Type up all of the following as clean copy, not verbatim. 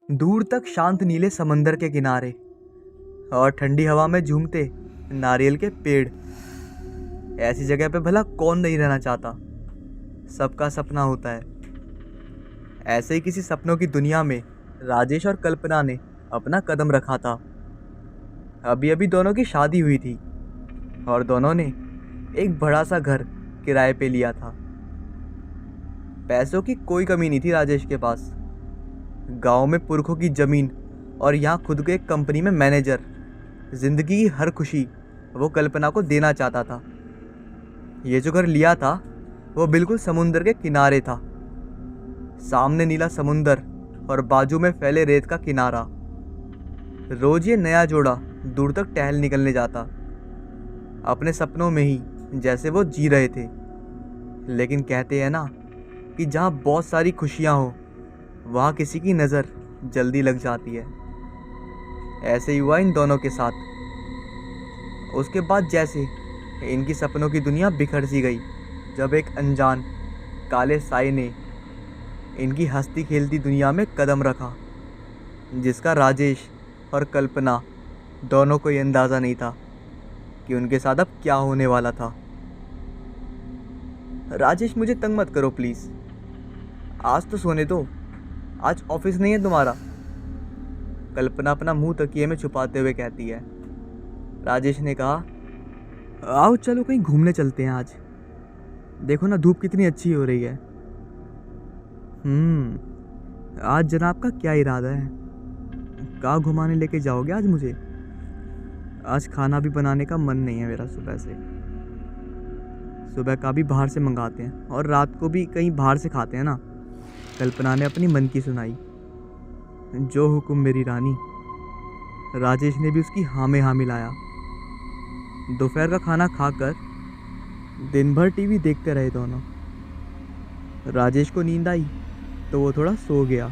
दूर तक शांत नीले समंदर के किनारे और ठंडी हवा में झूमते नारियल के पेड़। ऐसी जगह पे भला कौन नहीं रहना चाहता। सबका सपना होता है। ऐसे ही किसी सपनों की दुनिया में राजेश और कल्पना ने अपना कदम रखा था। अभी अभी दोनों की शादी हुई थी और दोनों ने एक बड़ा सा घर किराए पे लिया था। पैसों की कोई कमी नहीं थी राजेश के पास। गांव में पुरखों की जमीन और यहाँ खुद को एक कंपनी में मैनेजर। जिंदगी की हर खुशी वो कल्पना को देना चाहता था। ये जो घर लिया था वो बिल्कुल समुंदर के किनारे था। सामने नीला समुंदर और बाजू में फैले रेत का किनारा। रोज ये नया जोड़ा दूर तक टहल निकलने जाता, अपने सपनों में ही जैसे वो जी रहे थे। लेकिन कहते हैं ना कि जहाँ बहुत सारी खुशियाँ हो वहाँ किसी की नज़र जल्दी लग जाती है। ऐसे ही हुआ इन दोनों के साथ। उसके बाद जैसे इनकी सपनों की दुनिया बिखर सी गई जब एक अनजान काले साए ने इनकी हंसती खेलती दुनिया में कदम रखा, जिसका राजेश और कल्पना दोनों को ये अंदाज़ा नहीं था कि उनके साथ अब क्या होने वाला था। राजेश, मुझे तंग मत करो प्लीज़, आज तो सोने दो। आज ऑफिस नहीं है तुम्हारा, कल्पना अपना मुंह तकिए में छुपाते हुए कहती है। राजेश ने कहा, आओ चलो कहीं घूमने चलते हैं आज। देखो ना धूप कितनी अच्छी हो रही है। आज जनाब का क्या इरादा है? कहाँ घुमाने लेके जाओगे आज मुझे? आज खाना भी बनाने का मन नहीं है मेरा सुबह से। सुबह का भी बाहर से मंगाते हैं और रात को भी कहीं बाहर से खाते हैं ना। कल्पना ने अपनी मन की सुनाई। जो हुक्म मेरी रानी। राजेश ने भी उसकी हाँ में हाँ मिलाया। दोपहर का खाना खाकर दिन भर टीवी देखते रहे दोनों। राजेश को नींद आई तो वो थोड़ा सो गया।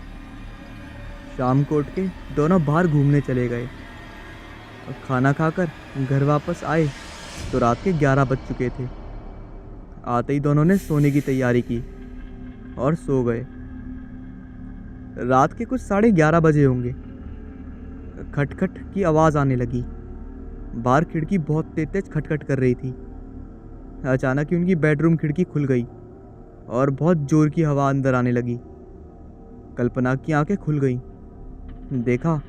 शाम को उठ के दोनों बाहर घूमने चले गए। खाना खाकर घर वापस आए तो रात के 11 बज चुके थे। आते ही दोनों ने सोने की तैयारी की और सो गए। रात के कुछ 11:30 बजे होंगे। खटखट की आवाज़ आने लगी। बाहर खिड़की बहुत तेज तेज खटखट कर रही थी। अचानक ही उनकी बेडरूम खिड़की खुल गई और बहुत जोर की हवा अंदर आने लगी। कल्पना की आंखें खुल गईं। देखा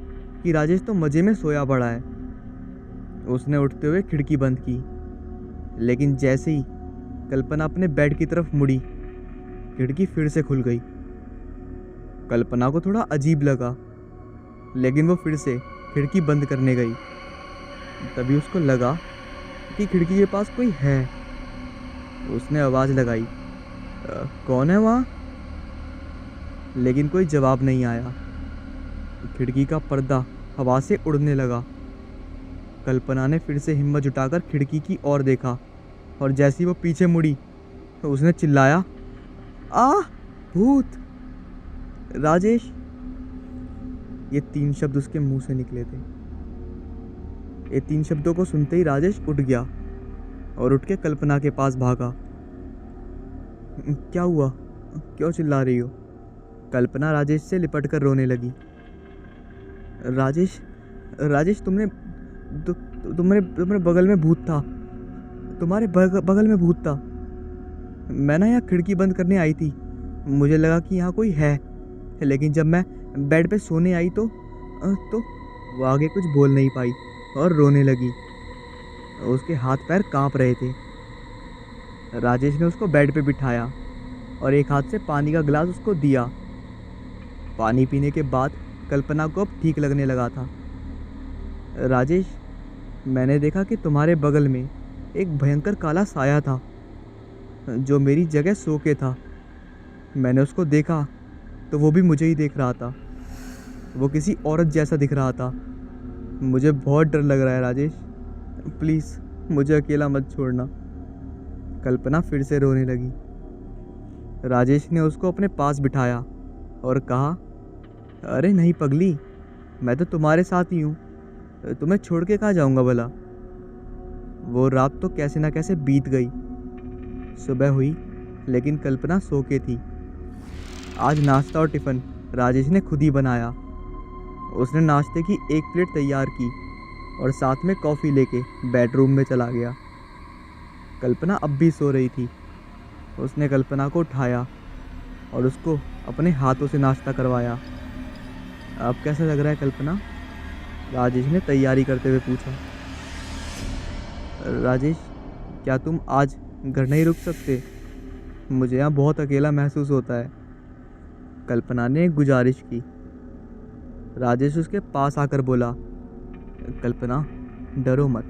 कि राजेश तो मज़े में सोया पड़ा है। उसने उठते हुए खिड़की बंद की, लेकिन जैसे ही कल्पना अपने बेड की तरफ मुड़ी, खिड़की फिर से खुल गई। कल्पना को थोड़ा अजीब लगा, लेकिन वो फिर से खिड़की बंद करने गई। तभी उसको लगा कि खिड़की के पास कोई है। उसने आवाज़ लगाई, कौन है वहाँ? लेकिन कोई जवाब नहीं आया। खिड़की का पर्दा हवा से उड़ने लगा। कल्पना ने फिर से हिम्मत जुटाकर खिड़की की ओर देखा और जैसे ही वो पीछे मुड़ी तो उसने चिल्लाया, आ भूत! राजेश! ये 3 शब्द उसके मुंह से निकले थे। ये 3 शब्दों को सुनते ही राजेश उठ गया और उठ के कल्पना के पास भागा। क्या हुआ? क्यों चिल्ला रही हो? कल्पना राजेश से लिपट कर रोने लगी। राजेश, राजेश तुम्हारे बगल में भूत था। तुम्हारे बगल में भूत था। मैं ना यहाँ खिड़की बंद करने आई थी। मुझे लगा कि यहाँ कोई है, लेकिन जब मैं बेड पे सोने आई तो वो आगे कुछ बोल नहीं पाई और रोने लगी। उसके हाथ पैर कांप रहे थे। राजेश ने उसको बेड पे बिठाया और एक हाथ से पानी का गिलास उसको दिया। पानी पीने के बाद कल्पना को अब ठीक लगने लगा था। राजेश, मैंने देखा कि तुम्हारे बगल में एक भयंकर काला साया था जो मेरी जगह सो के था। मैंने उसको देखा तो वो भी मुझे ही देख रहा था। वो किसी औरत जैसा दिख रहा था। मुझे बहुत डर लग रहा है राजेश, प्लीज़ मुझे अकेला मत छोड़ना। कल्पना फिर से रोने लगी। राजेश ने उसको अपने पास बिठाया और कहा, अरे नहीं पगली, मैं तो तुम्हारे साथ ही हूँ। तुम्हें छोड़ के कहाँ जाऊँगा भला। वो रात तो कैसे ना कैसे बीत गई। सुबह हुई लेकिन कल्पना सो के थी। आज नाश्ता और टिफ़िन राजेश ने खुद ही बनाया उसने नाश्ते की एक प्लेट तैयार की और साथ में कॉफ़ी लेके बेडरूम में चला गया। कल्पना अब भी सो रही थी। उसने कल्पना को उठाया और उसको अपने हाथों से नाश्ता करवाया। अब कैसा लग रहा है कल्पना? राजेश ने तैयारी करते हुए पूछा। राजेश, क्या तुम आज घर नहीं रुक सकते? मुझे यहाँ बहुत अकेला महसूस होता है, कल्पना ने एक गुजारिश की। राजेश उसके पास आकर बोला, कल्पना, डरो मत।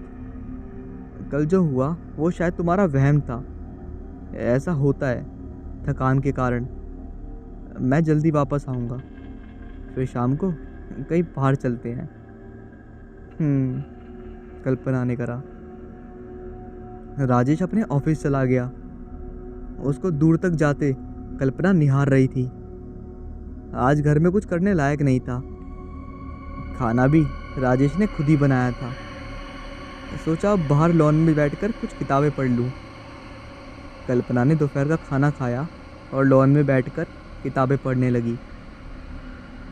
कल जो हुआ वो शायद तुम्हारा वहम था। ऐसा होता है थकान के कारण। मैं जल्दी वापस आऊँगा, फिर शाम को कहीं बाहर चलते हैं। कल्पना ने करा। राजेश अपने ऑफिस चला गया। उसको दूर तक जाते कल्पना निहार रही थी। आज घर में कुछ करने लायक नहीं था। खाना भी राजेश ने खुद ही बनाया था। सोचा अब बाहर लॉन में बैठकर कुछ किताबें पढ़ लूँ। कल्पना ने दोपहर का खाना खाया और लॉन में बैठकर किताबें पढ़ने लगी।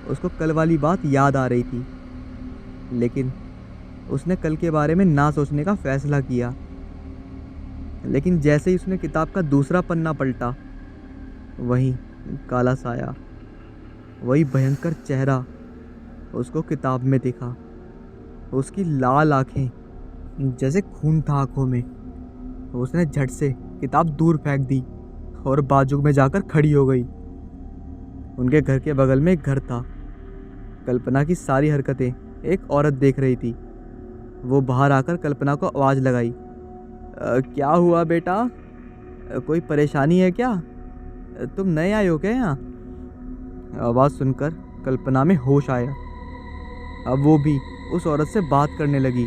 उसको कल वाली बात याद आ रही थी, लेकिन उसने कल के बारे में ना सोचने का फैसला किया। लेकिन जैसे ही उसने किताब का दूसरा पन्ना पलटा, वहीं काला साया, वही भयंकर चेहरा उसको किताब में दिखा। उसकी लाल आंखें, जैसे खून था आंखों में। उसने झट से किताब दूर फेंक दी और बाजू में जाकर खड़ी हो गई। उनके घर के बगल में एक घर था। कल्पना की सारी हरकतें एक औरत देख रही थी। वो बाहर आकर कल्पना को आवाज़ लगाई, क्या हुआ बेटा? कोई परेशानी है क्या? तुम नए आए हो क्या यहाँ? आवाज़ सुनकर कल्पना में होश आया। अब वो भी उस औरत से बात करने लगी।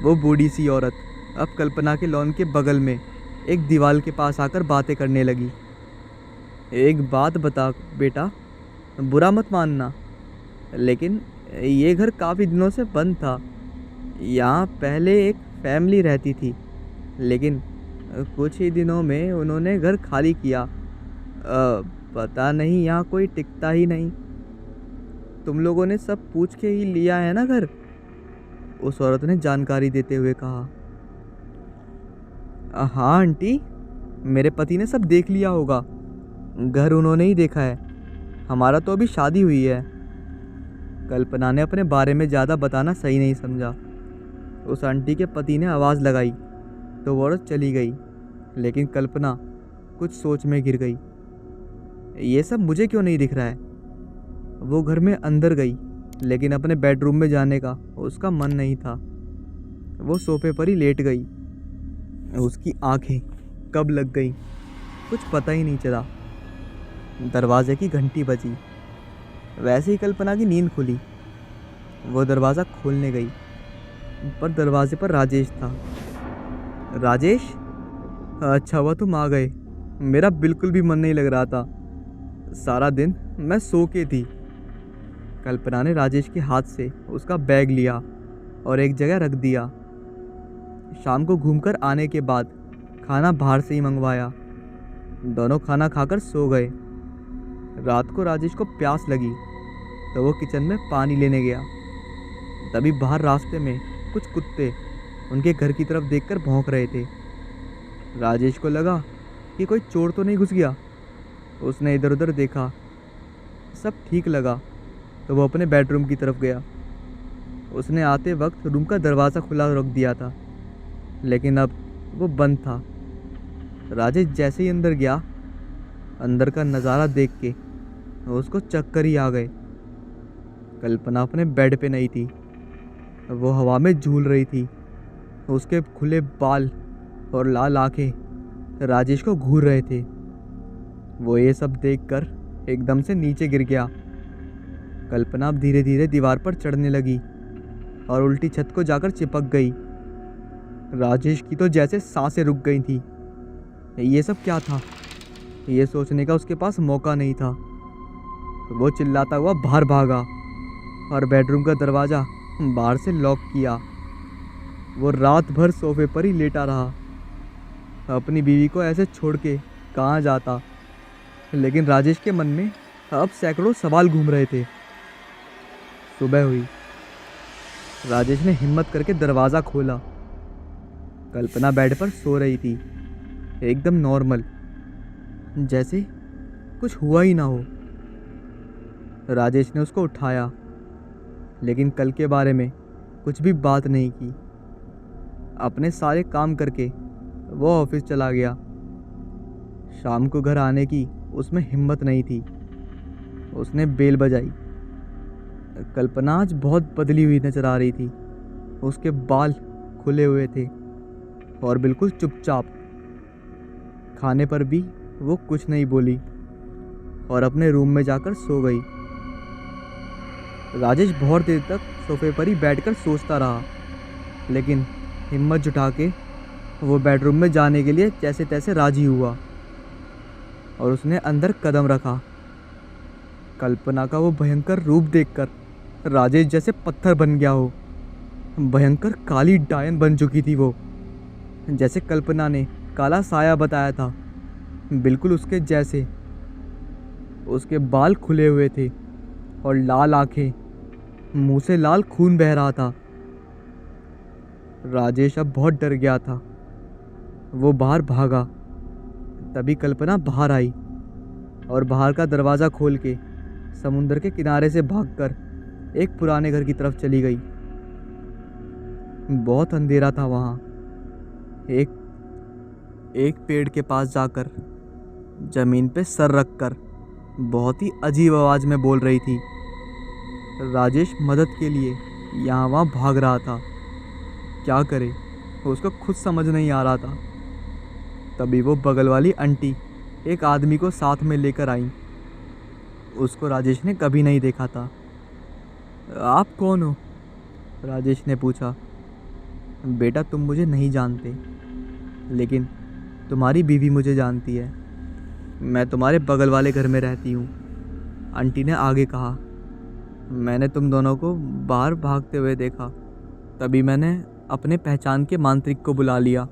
वो बूढ़ी सी औरत अब कल्पना के लॉन के बगल में एक दीवार के पास आकर बातें करने लगी। एक बात बता बेटा, बुरा मत मानना, लेकिन ये घर काफ़ी दिनों से बंद था। यहाँ पहले एक फैमिली रहती थी, लेकिन कुछ ही दिनों में उन्होंने घर खाली किया। पता नहीं यहाँ कोई टिकता ही नहीं। तुम लोगों ने सब पूछ के ही लिया है ना घर? उस औरत ने जानकारी देते हुए कहा। हाँ आंटी, मेरे पति ने सब देख लिया होगा। घर उन्होंने ही देखा है। हमारा तो अभी शादी हुई है। कल्पना ने अपने बारे में ज़्यादा बताना सही नहीं समझा। उस आंटी के पति ने आवाज़ लगाई तो वो औरत चली गई, लेकिन कल्पना कुछ सोच में गिर गई। ये सब मुझे क्यों नहीं दिख रहा है? वो घर में अंदर गई, लेकिन अपने बेडरूम में जाने का उसका मन नहीं था। वो सोफे पर ही लेट गई। उसकी आंखें कब लग गई कुछ पता ही नहीं चला। दरवाजे की घंटी बजी। वैसे ही कल्पना की नींद खुली। वो दरवाज़ा खोलने गई, पर दरवाजे पर राजेश था। राजेश, अच्छा हुआ तुम आ गए। मेरा बिल्कुल भी मन नहीं लग रहा था। सारा दिन मैं सो के थी। कल्पना ने राजेश के हाथ से उसका बैग लिया और एक जगह रख दिया। शाम को घूमकर आने के बाद खाना बाहर से ही मंगवाया। दोनों खाना खाकर सो गए। रात को राजेश को प्यास लगी तो वो किचन में पानी लेने गया। तभी बाहर रास्ते में कुछ कुत्ते उनके घर की तरफ देखकर भौंक रहे थे। राजेश को लगा कि कोई चोर तो नहीं घुस गया। उसने इधर उधर देखा, सब ठीक लगा तो वो अपने बेडरूम की तरफ गया। उसने आते वक्त रूम का दरवाज़ा खुला रख दिया था, लेकिन अब वो बंद था। राजेश जैसे ही अंदर गया, अंदर का नज़ारा देख के उसको चक्कर ही आ गए। कल्पना अपने बेड पे नहीं थी, वो हवा में झूल रही थी। उसके खुले बाल और लाल आंखें राजेश को घूर रहे थे। वो ये सब देखकर एकदम से नीचे गिर गया। कल्पना अब धीरे धीरे दीवार पर चढ़ने लगी और उल्टी छत को जाकर चिपक गई। राजेश की तो जैसे सांसें रुक गई थी। ये सब क्या था? ये सोचने का उसके पास मौका नहीं था। वो चिल्लाता हुआ बाहर भागा और बेडरूम का दरवाज़ा बाहर से लॉक किया। वो रात भर सोफे पर ही लेटा रहा। अपनी बीवी को ऐसे छोड़ के कहाँ जाता? लेकिन राजेश के मन में अब सैकड़ों सवाल घूम रहे थे। सुबह हुई। राजेश ने हिम्मत करके दरवाज़ा खोला। कल्पना बेड पर सो रही थी, एकदम नॉर्मल, जैसे कुछ हुआ ही ना हो। राजेश ने उसको उठाया, लेकिन कल के बारे में कुछ भी बात नहीं की। अपने सारे काम करके वो ऑफिस चला गया। शाम को घर आने की उसमें हिम्मत नहीं थी। उसने बेल बजाई। कल्पना आज बहुत बदली हुई नजर आ रही थी। उसके बाल खुले हुए थे और बिल्कुल चुपचाप। खाने पर भी वो कुछ नहीं बोली और अपने रूम में जाकर सो गई। राजेश बहुत देर तक सोफे पर ही बैठकर सोचता रहा, लेकिन हिम्मत जुटा के वो बेडरूम में जाने के लिए जैसे तैसे राजी हुआ और उसने अंदर कदम रखा। कल्पना का वो भयंकर रूप देखकर राजेश जैसे पत्थर बन गया हो। भयंकर काली डायन बन चुकी थी वो, जैसे कल्पना ने काला साया बताया था, बिल्कुल उसके जैसे। उसके बाल खुले हुए थे और लाल आंखें, मुंह से लाल खून बह रहा था। राजेश अब बहुत डर गया था। वो बाहर भागा। तभी कल्पना बाहर आई और बाहर का दरवाज़ा खोल के समुंदर के किनारे से भागकर एक पुराने घर की तरफ चली गई। बहुत अंधेरा था वहाँ। एक पेड़ के पास जाकर जमीन पे सर रखकर बहुत ही अजीब आवाज़ में बोल रही थी। राजेश मदद के लिए यहाँ वहाँ भाग रहा था। क्या करे, उसको खुद समझ नहीं आ रहा था। तभी वो बगल वाली आंटी एक आदमी को साथ में लेकर आई। उसको राजेश ने कभी नहीं देखा था। आप कौन हो? राजेश ने पूछा। बेटा, तुम मुझे नहीं जानते, लेकिन तुम्हारी बीवी मुझे जानती है। मैं तुम्हारे बगल वाले घर में रहती हूँ, आंटी ने आगे कहा। मैंने तुम दोनों को बाहर भागते हुए देखा, तभी मैंने अपने पहचान के मांत्रिक को बुला लिया।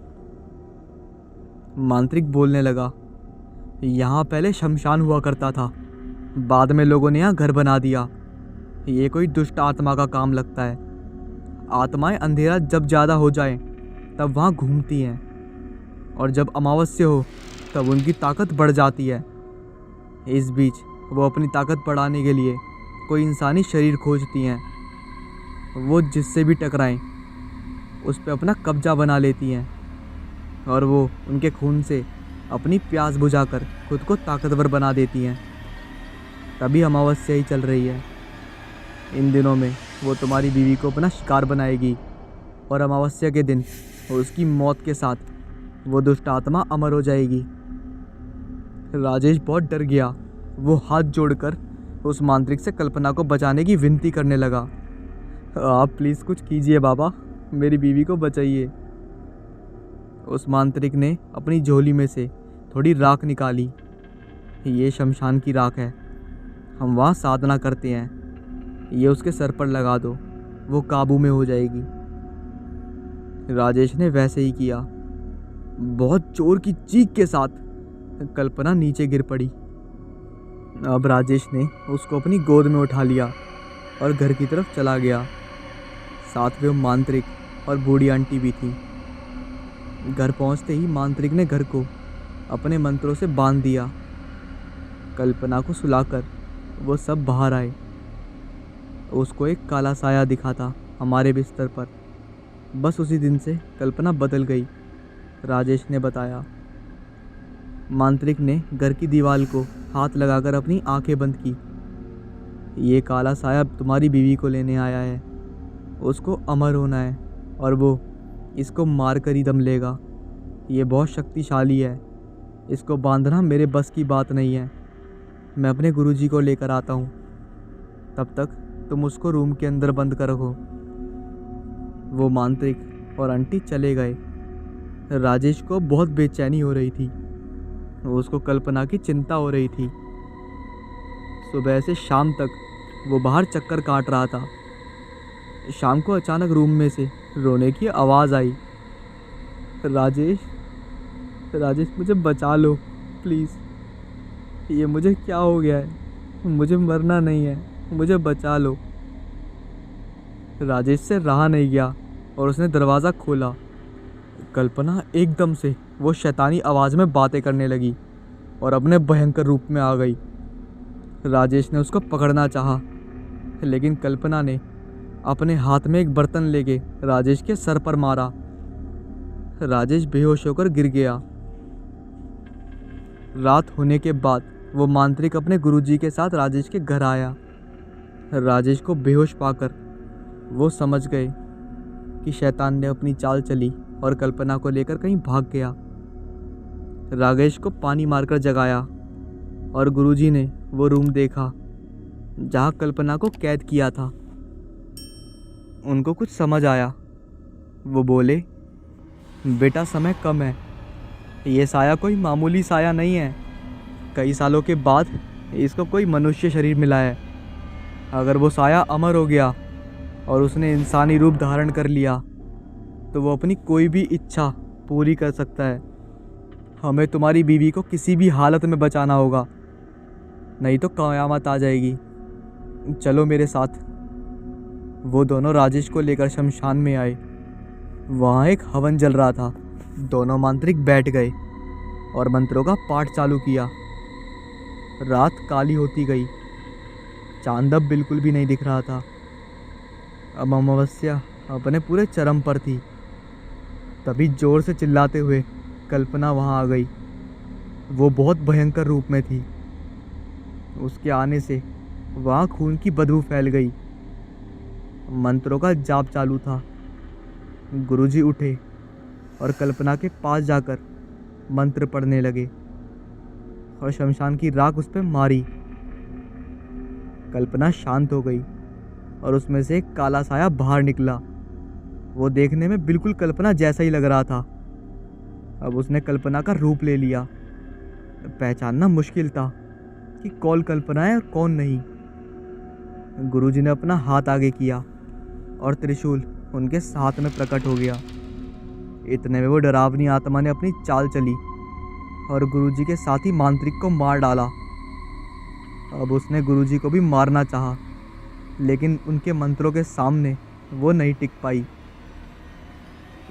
मांत्रिक बोलने लगा, यहाँ पहले शमशान हुआ करता था, बाद में लोगों ने यहाँ घर बना दिया। ये कोई दुष्ट आत्मा का काम लगता है। आत्माएं अंधेरा जब ज़्यादा हो जाए तब वहाँ घूमती हैं, और जब अमावस्या हो तब उनकी ताकत बढ़ जाती है। इस बीच वो अपनी ताकत बढ़ाने के लिए कोई इंसानी शरीर खोजती हैं। वो जिससे भी टकराएं उस पर अपना कब्जा बना लेती हैं, और वो उनके खून से अपनी प्यास बुझाकर खुद को ताकतवर बना देती हैं। तभी अमावस्या ही चल रही है। इन दिनों में वो तुम्हारी बीवी को अपना शिकार बनाएगी, और अमावस्या के दिन उसकी मौत के साथ वो दुष्ट आत्मा अमर हो जाएगी। राजेश बहुत डर गया। वो हाथ जोड़कर उस मांत्रिक से कल्पना को बचाने की विनती करने लगा। आप प्लीज़ कुछ कीजिए बाबा, मेरी बीवी को बचाइए। उस मांत्रिक ने अपनी झोली में से थोड़ी राख निकाली। ये शमशान की राख है, हम वहाँ साधना करते हैं। ये उसके सर पर लगा दो, वो काबू में हो जाएगी। राजेश ने वैसे ही किया। बहुत जोर की चीख के साथ कल्पना नीचे गिर पड़ी। अब राजेश ने उसको अपनी गोद में उठा लिया और घर की तरफ चला गया। साथ में वो मांत्रिक और बूढ़ी आंटी भी थी। घर पहुंचते ही मांत्रिक ने घर को अपने मंत्रों से बांध दिया। कल्पना को सुलाकर वो सब बाहर आए। उसको एक काला साया दिखा था हमारे बिस्तर पर। बस उसी दिन से कल्पना बदल गई, राजेश ने बताया। मांत्रिक ने घर की दीवार को हाथ लगाकर अपनी आंखें बंद की। ये काला साया तुम्हारी बीवी को लेने आया है। उसको अमर होना है और वो इसको मार कर ही दम लेगा। ये बहुत शक्तिशाली है। इसको बांधना मेरे बस की बात नहीं है। मैं अपने गुरुजी को लेकर आता हूँ। तब तक तुम उसको रूम के अंदर बंद कर रखो। वो मांत्रिक और आंटी चले गए। राजेश को बहुत बेचैनी हो रही थी। उसको कल्पना की चिंता हो रही थी। सुबह से शाम तक वो बाहर चक्कर काट रहा था। शाम को अचानक रूम में से रोने की आवाज़ आई। राजेश, राजेश मुझे बचा लो प्लीज़। ये मुझे क्या हो गया है? मुझे मरना नहीं है, मुझे बचा लो। राजेश से रहा नहीं गया और उसने दरवाज़ा खोला। कल्पना एकदम से वो शैतानी आवाज़ में बातें करने लगी और अपने भयंकर रूप में आ गई। राजेश ने उसको पकड़ना चाहा, लेकिन कल्पना ने अपने हाथ में एक बर्तन लेके राजेश के सर पर मारा। राजेश बेहोश होकर गिर गया। रात होने के बाद वो मांत्रिक अपने गुरुजी के साथ राजेश के घर आया। राजेश को बेहोश पाकर वो समझ गए कि शैतान ने अपनी चाल चली और कल्पना को लेकर कहीं भाग गया। राजेश को पानी मारकर जगाया और गुरुजी ने वो रूम देखा जहाँ कल्पना को कैद किया था। उनको कुछ समझ आया। वो बोले, बेटा समय कम है, ये साया कोई मामूली साया नहीं है। कई सालों के बाद इसको कोई मनुष्य शरीर मिला है। अगर वो साया अमर हो गया और उसने इंसानी रूप धारण कर लिया तो वो अपनी कोई भी इच्छा पूरी कर सकता है। हमें तुम्हारी बीवी को किसी भी हालत में बचाना होगा, नहीं तो क़यामत आ जाएगी। चलो मेरे साथ। वो दोनों राजेश को लेकर शमशान में आए। वहाँ एक हवन जल रहा था। दोनों मांत्रिक बैठ गए और मंत्रों का पाठ चालू किया। रात काली होती गई। चांद अब बिल्कुल भी नहीं दिख रहा था। अब अमावस्या अपने पूरे चरम पर थी। तभी जोर से चिल्लाते हुए कल्पना वहाँ आ गई। वो बहुत भयंकर रूप में थी। उसके आने से वहाँ खून की बदबू फैल गई। मंत्रों का जाप चालू था। गुरुजी उठे और कल्पना के पास जाकर मंत्र पढ़ने लगे और शमशान की राख उस पर मारी। कल्पना शांत हो गई और उसमें से एक काला साया बाहर निकला। वो देखने में बिल्कुल कल्पना जैसा ही लग रहा था। अब उसने कल्पना का रूप ले लिया। पहचानना मुश्किल था कि कौन कल्पना है और कौन नहीं। गुरुजी ने अपना हाथ आगे किया और त्रिशूल उनके हाथ में प्रकट हो गया। इतने में वो डरावनी आत्मा ने अपनी चाल चली और गुरुजी के साथ ही मांत्रिक को मार डाला। अब उसने गुरुजी को भी मारना चाहा, लेकिन उनके मंत्रों के सामने वो नहीं टिक पाई।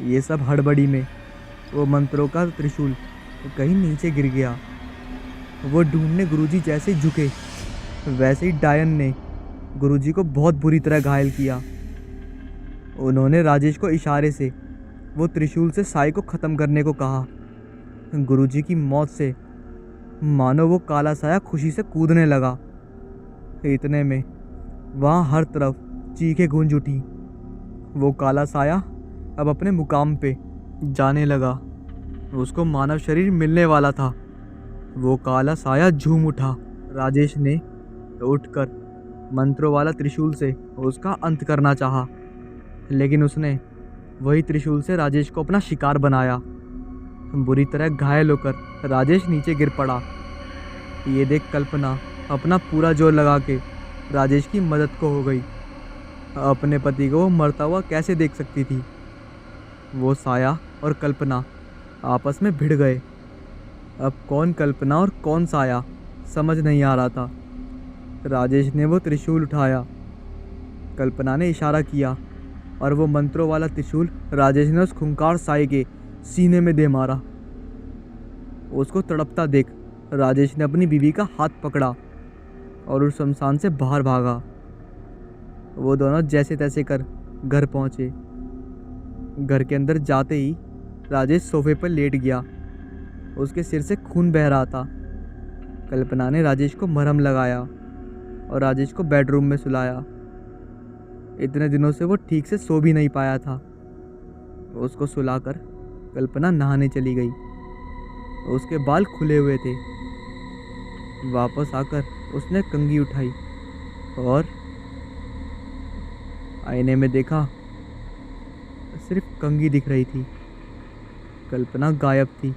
ये सब हड़बड़ी में वो मंत्रों का त्रिशूल कहीं नीचे गिर गया। वो ढूंढने गुरुजी जैसे झुके, वैसे ही डायन ने गुरुजी को बहुत बुरी तरह घायल किया। उन्होंने राजेश को इशारे से वो त्रिशूल से साए को ख़त्म करने को कहा। गुरुजी की मौत से मानो वो काला साया खुशी से कूदने लगा। इतने में वहाँ हर तरफ चीखें गूंज उठी। वो काला साया अब अपने मुकाम पे जाने लगा। उसको मानव शरीर मिलने वाला था। वो काला साया झूम उठा। राजेश ने उठकर मंत्रों वाला त्रिशूल से उसका अंत करना चाहा, लेकिन उसने वही त्रिशूल से राजेश को अपना शिकार बनाया। बुरी तरह घायल होकर राजेश नीचे गिर पड़ा। ये देख कल्पना अपना पूरा जोर लगा के राजेश की मदद को हो गई। अपने पति को वो मरता हुआ कैसे देख सकती थी। वो साया और कल्पना आपस में भिड़ गए। अब कौन कल्पना और कौन साया समझ नहीं आ रहा था। राजेश ने वो त्रिशूल उठाया। कल्पना ने इशारा किया और वो मंत्रों वाला त्रिशूल राजेश ने उस खूंखार साए के सीने में दे मारा। उसको तड़पता देख राजेश ने अपनी बीवी का हाथ पकड़ा और उस शमशान से बाहर भागा। वो दोनों जैसे तैसे कर घर पहुँचे। घर के अंदर जाते ही राजेश सोफे पर लेट गया। उसके सिर से खून बह रहा था। कल्पना ने राजेश को मरहम लगाया और राजेश को बेडरूम में सुलाया। इतने दिनों से वो ठीक से सो भी नहीं पाया था। उसको सुलाकर कल्पना नहाने चली गई। उसके बाल खुले हुए थे। वापस आकर उसने कंघी उठाई और आईने में देखा, सिर्फ कंघी दिख रही थी। कल्पना गायब थी।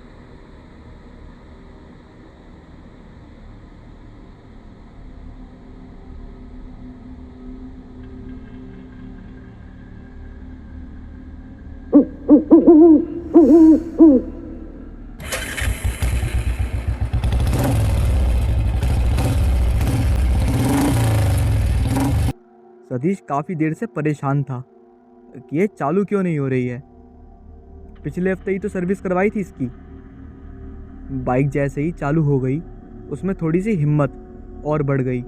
सतीश काफ़ी देर से परेशान था कि ये चालू क्यों नहीं हो रही है। पिछले हफ्ते ही तो सर्विस करवाई थी इसकी। बाइक जैसे ही चालू हो गई उसमें थोड़ी सी हिम्मत और बढ़ गई।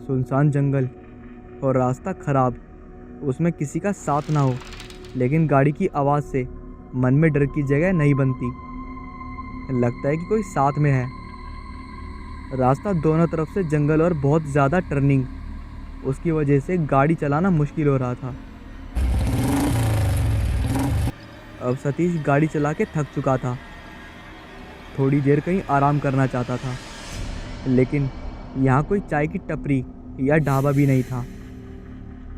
सुनसान जंगल और रास्ता खराब, उसमें किसी का साथ ना हो, लेकिन गाड़ी की आवाज़ से मन में डर की जगह नहीं बनती। लगता है कि कोई साथ में है। रास्ता दोनों तरफ से जंगल और बहुत ज़्यादा टर्निंग, उसकी वजह से गाड़ी चलाना मुश्किल हो रहा था। अब सतीश गाड़ी चला के थक चुका था। थोड़ी देर कहीं आराम करना चाहता था, लेकिन यहाँ कोई चाय की टपरी या ढाबा भी नहीं था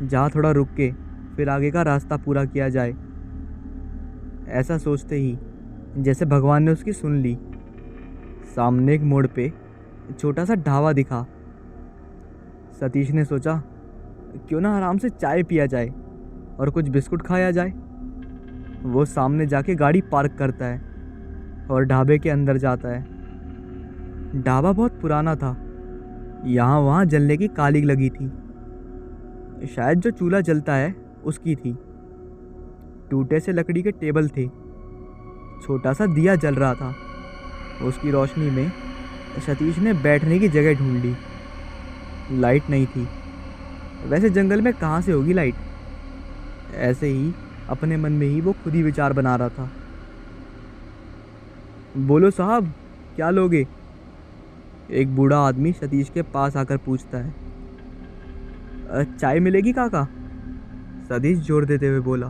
जहाँ थोड़ा रुक के फिर आगे का रास्ता पूरा किया जाए। ऐसा सोचते ही जैसे भगवान ने उसकी सुन ली। सामने एक मोड़ पे छोटा सा ढाबा दिखा। सतीश ने सोचा क्यों ना आराम से चाय पिया जाए और कुछ बिस्कुट खाया जाए। वो सामने जाके गाड़ी पार्क करता है और ढाबे के अंदर जाता है। ढाबा बहुत पुराना था, यहाँ वहाँ जलने की कालिख लगी थी। शायद जो चूल्हा जलता है उसकी थी। टूटे से लकड़ी के टेबल थे, छोटा सा दिया जल रहा था। उसकी रोशनी में सतीश ने बैठने की जगह ढूंढ ली। लाइट नहीं थी। वैसे जंगल में कहाँ से होगी लाइट। ऐसे ही अपने मन में ही वो खुद ही विचार बना रहा था। बोलो साहब, क्या लोगे? एक बूढ़ा आदमी सतीश के पास आकर पूछता है। चाय मिलेगी काका? सतीश जोर देते हुए बोला।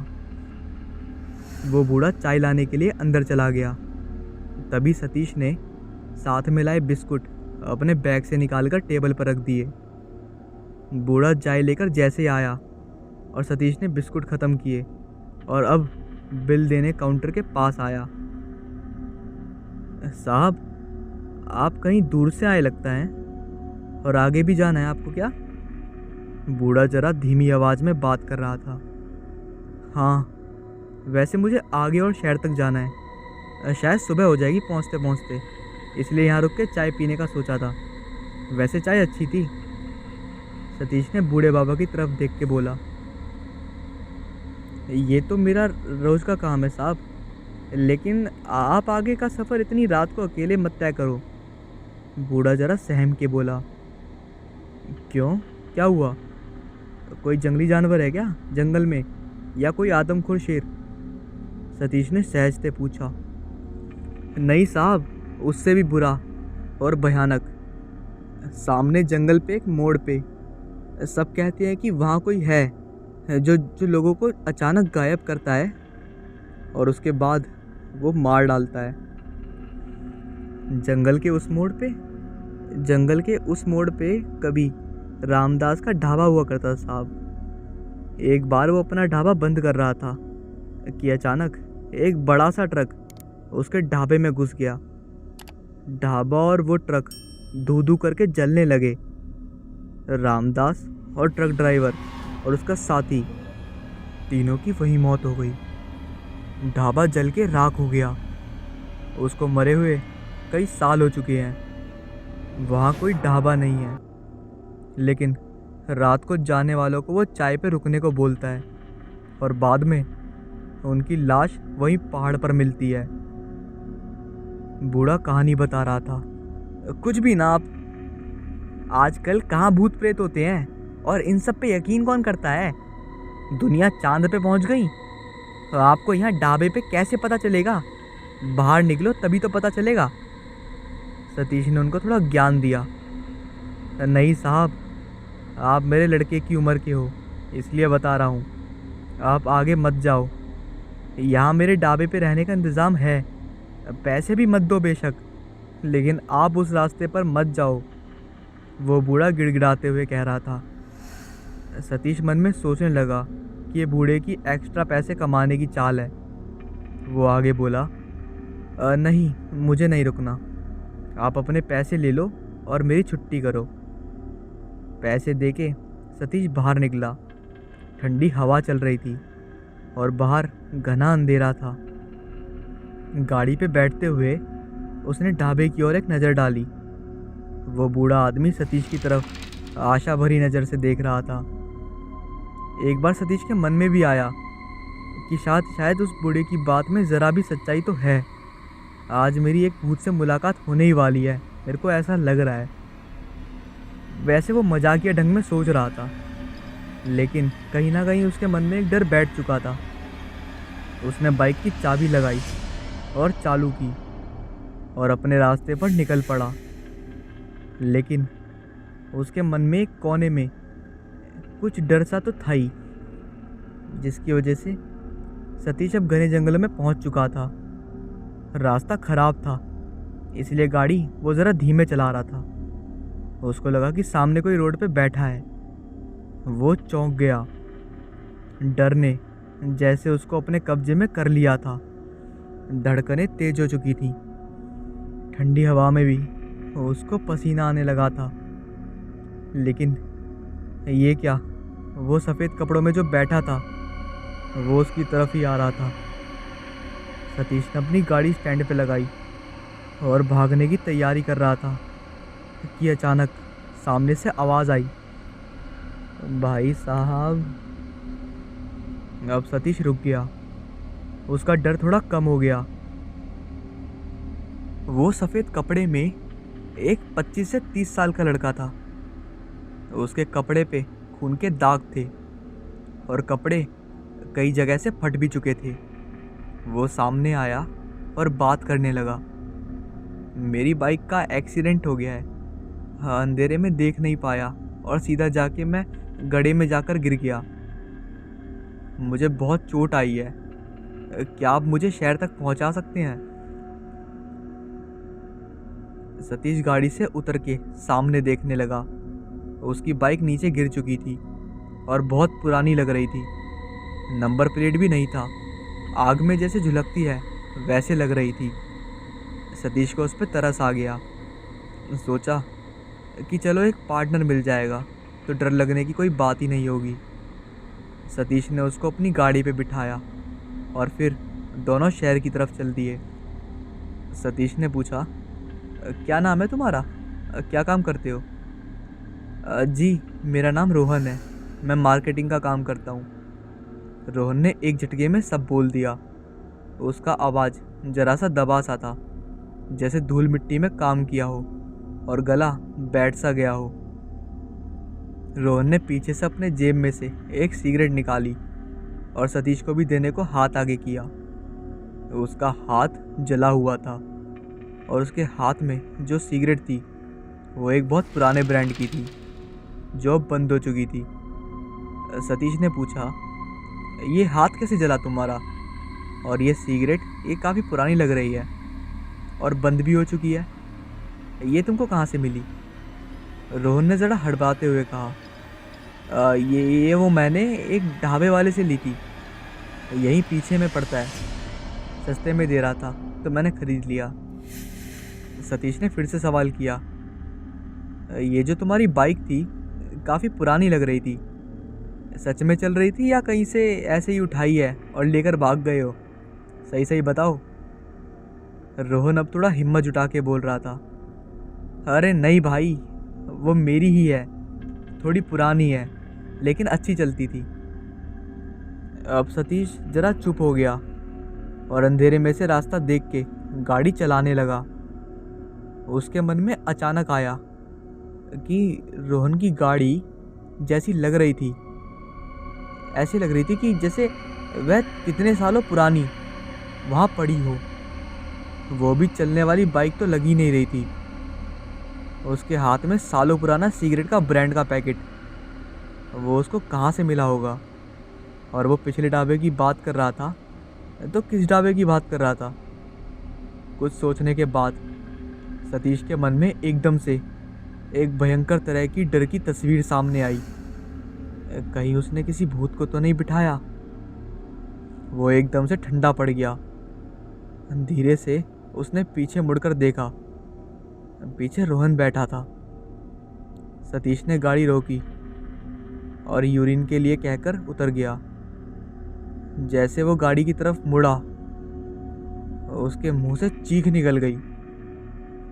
वो बूढ़ा चाय लाने के लिए अंदर चला गया। तभी सतीश ने साथ में लाए बिस्कुट अपने बैग से निकालकर टेबल पर रख दिए। बूढ़ा चाय लेकर जैसे ही आया और सतीश ने बिस्कुट ख़त्म किए और अब बिल देने काउंटर के पास आया। साहब, आप कहीं दूर से आए लगता है, और आगे भी जाना है आपको क्या? बूढ़ा जरा धीमी आवाज़ में बात कर रहा था। हाँ, वैसे मुझे आगे और शहर तक जाना है। शायद सुबह हो जाएगी पहुँचते पहुँचते, इसलिए यहाँ रुक के चाय पीने का सोचा था। वैसे चाय अच्छी थी। सतीश ने बूढ़े बाबा की तरफ देख के बोला। ये तो मेरा रोज़ का काम है साहब, लेकिन आप आगे का सफ़र इतनी रात को अकेले मत तय करो। बूढ़ा जरा सहम के बोला। क्यों, क्या हुआ? कोई जंगली जानवर है क्या जंगल में, या कोई आदमखोर शेर? सतीश ने सहज से पूछा। नहीं साहब, उससे भी बुरा और भयानक। सामने जंगल पे एक मोड़ पे सब कहते हैं कि वहाँ कोई है जो लोगों को अचानक गायब करता है और उसके बाद वो मार डालता है। जंगल के उस मोड़ पे कभी रामदास का ढाबा हुआ करता साहब। एक बार वो अपना ढाबा बंद कर रहा था कि अचानक एक बड़ा सा ट्रक उसके ढाबे में घुस गया। ढाबा और वो ट्रक धू धू करके जलने लगे। रामदास और ट्रक ड्राइवर और उसका साथी, तीनों की वही मौत हो गई। ढाबा जल के राख हो गया। उसको मरे हुए कई साल हो चुके हैं। वहाँ कोई ढाबा नहीं है, लेकिन रात को जाने वालों को वो चाय पे रुकने को बोलता है और बाद में उनकी लाश वहीं पहाड़ पर मिलती है। बूढ़ा कहानी बता रहा था। कुछ भी ना आप। आजकल कहाँ भूत प्रेत होते हैं, और इन सब पे यकीन कौन करता है? दुनिया चांद पे पहुंच गई, तो आपको यहाँ ढाबे पे कैसे पता चलेगा? बाहर निकलो तभी तो पता चलेगा। सतीश ने उनको थोड़ा ज्ञान दिया। नहीं साहब, आप मेरे लड़के की उम्र के हो, इसलिए बता रहा हूँ। आप आगे मत जाओ। यहाँ मेरे ढाबे पे रहने का इंतज़ाम है। पैसे भी मत दो बेशक, लेकिन आप उस रास्ते पर मत जाओ। वो बूढ़ा गिड़गिड़ाते हुए कह रहा था। सतीश मन में सोचने लगा कि ये बूढ़े की एक्स्ट्रा पैसे कमाने की चाल है। वो आगे बोला, नहीं, मुझे नहीं रुकना। आप अपने पैसे ले लो और मेरी छुट्टी करो। पैसे देके सतीश बाहर निकला। ठंडी हवा चल रही थी और बाहर घना अंधेरा था। गाड़ी पे बैठते हुए उसने ढाबे की ओर एक नज़र डाली। वो बूढ़ा आदमी सतीश की तरफ आशा भरी नज़र से देख रहा था। एक बार सतीश के मन में भी आया कि शायद उस बूढ़े की बात में ज़रा भी सच्चाई तो है। आज मेरी एक भूत से मुलाकात होने ही वाली है, मेरे को ऐसा लग रहा है। वैसे वो मजाकिया ढंग में सोच रहा था, लेकिन कहीं ना कहीं उसके मन में एक डर बैठ चुका था। उसने बाइक की चाबी लगाई और चालू की और अपने रास्ते पर निकल पड़ा। लेकिन उसके मन में एक कोने में कुछ डर सा तो था ही, जिसकी वजह से सतीश अब घने जंगल में पहुंच चुका था। रास्ता खराब था, इसलिए गाड़ी वो ज़रा धीमे चला रहा था। उसको लगा कि सामने कोई रोड पे बैठा है। वो चौंक गया। डर ने जैसे उसको अपने कब्जे में कर लिया था। धड़कनें तेज हो चुकी थी। ठंडी हवा में भी उसको पसीना आने लगा था। लेकिन ये क्या, वो सफ़ेद कपड़ों में जो बैठा था वो उसकी तरफ ही आ रहा था। सतीश ने अपनी गाड़ी स्टैंड पे लगाई और भागने की तैयारी कर रहा था कि अचानक सामने से आवाज़ आई, भाई साहब। अब सतीश रुक गया। उसका डर थोड़ा कम हो गया। वो सफ़ेद कपड़े में एक 25 से 30 साल का लड़का था। उसके कपड़े पे खून के दाग थे और कपड़े कई जगह से फट भी चुके थे। वो सामने आया और बात करने लगा। मेरी बाइक का एक्सीडेंट हो गया है। हाँ, अंधेरे में देख नहीं पाया और सीधा जाके मैं गड्ढे में जाकर गिर गया। मुझे बहुत चोट आई है। क्या आप मुझे शहर तक पहुंचा सकते हैं? सतीश गाड़ी से उतर के सामने देखने लगा। उसकी बाइक नीचे गिर चुकी थी और बहुत पुरानी लग रही थी। नंबर प्लेट भी नहीं था। आग में जैसे झुलकती है वैसे लग रही थी। सतीश को उस पर तरस आ गया। सोचा कि चलो एक पार्टनर मिल जाएगा तो डर लगने की कोई बात ही नहीं होगी। सतीश ने उसको अपनी गाड़ी पे बिठाया और फिर दोनों शहर की तरफ चल दिए। सतीश ने पूछा, क्या नाम है तुम्हारा? क्या काम करते हो? जी, मेरा नाम रोहन है, मैं मार्केटिंग का काम करता हूँ। रोहन ने एक झटके में सब बोल दिया। उसका आवाज़ जरा सा दबा सा था, जैसे धूल मिट्टी में काम किया हो और गला बैठ सा गया हो। रोहन ने पीछे से अपने जेब में से एक सिगरेट निकाली और सतीश को भी देने को हाथ आगे किया। उसका हाथ जला हुआ था और उसके हाथ में जो सिगरेट थी वो एक बहुत पुराने ब्रांड की थी जो अब बंद हो चुकी थी। सतीश ने पूछा, ये हाथ कैसे जला तुम्हारा? और ये सिगरेट ये काफ़ी पुरानी लग रही है और बंद भी हो चुकी है, ये तुमको कहाँ से मिली? रोहन ने ज़रा हड़बड़ाते हुए कहा, ये वो मैंने एक ढाबे वाले से ली थी, यहीं पीछे में पड़ता है, सस्ते में दे रहा था तो मैंने ख़रीद लिया। सतीश ने फिर से सवाल किया, ये जो तुम्हारी बाइक थी काफ़ी पुरानी लग रही थी, सच में चल रही थी या कहीं से ऐसे ही उठाई है और लेकर भाग गए हो? सही सही बताओ। रोहन अब थोड़ा हिम्मत जुटा के बोल रहा था, अरे नहीं भाई, वो मेरी ही है, थोड़ी पुरानी है लेकिन अच्छी चलती थी। अब सतीश ज़रा चुप हो गया और अंधेरे में से रास्ता देख के गाड़ी चलाने लगा। उसके मन में अचानक आया कि रोहन की गाड़ी जैसी लग रही थी, ऐसी लग रही थी कि जैसे वह कितने सालों पुरानी वहाँ पड़ी हो। वो भी चलने वाली बाइक तो लगी नहीं रही थी। उसके हाथ में सालों पुराना सिगरेट का ब्रांड का पैकेट, वो उसको कहाँ से मिला होगा? और वो पिछले ढाबे की बात कर रहा था तो किस ढाबे की बात कर रहा था? कुछ सोचने के बाद सतीश के मन में एकदम से एक भयंकर तरह की डर की तस्वीर सामने आई। कहीं उसने किसी भूत को तो नहीं बिठाया? वो एकदम से ठंडा पड़ गया। धीरे से उसने पीछे मुड़कर देखा। पीछे रोहन बैठा था। सतीश ने गाड़ी रोकी और यूरिन के लिए कहकर उतर गया। जैसे वो गाड़ी की तरफ मुड़ा, उसके मुंह से चीख निकल गई।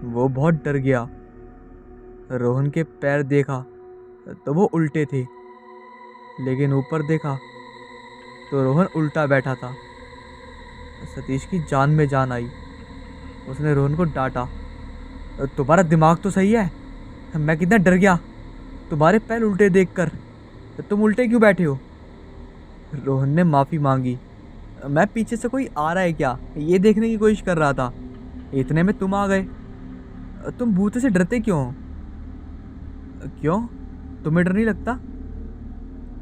वो बहुत डर गया। रोहन के पैर देखा तो वो उल्टे थे। लेकिन ऊपर देखा तो रोहन उल्टा बैठा था। सतीश की जान में जान आई। उसने रोहन को डांटा, तुम्हारा दिमाग तो सही है? मैं कितना डर गया तुम्हारे पैर उल्टे देखकर। तुम उल्टे क्यों बैठे हो? रोहन ने माफ़ी मांगी। मैं पीछे से कोई आ रहा है क्या ये देखने की कोशिश कर रहा था, इतने में तुम आ गए। तुम भूत से डरते क्यों हो? क्यों, तुम्हें डर नहीं लगता?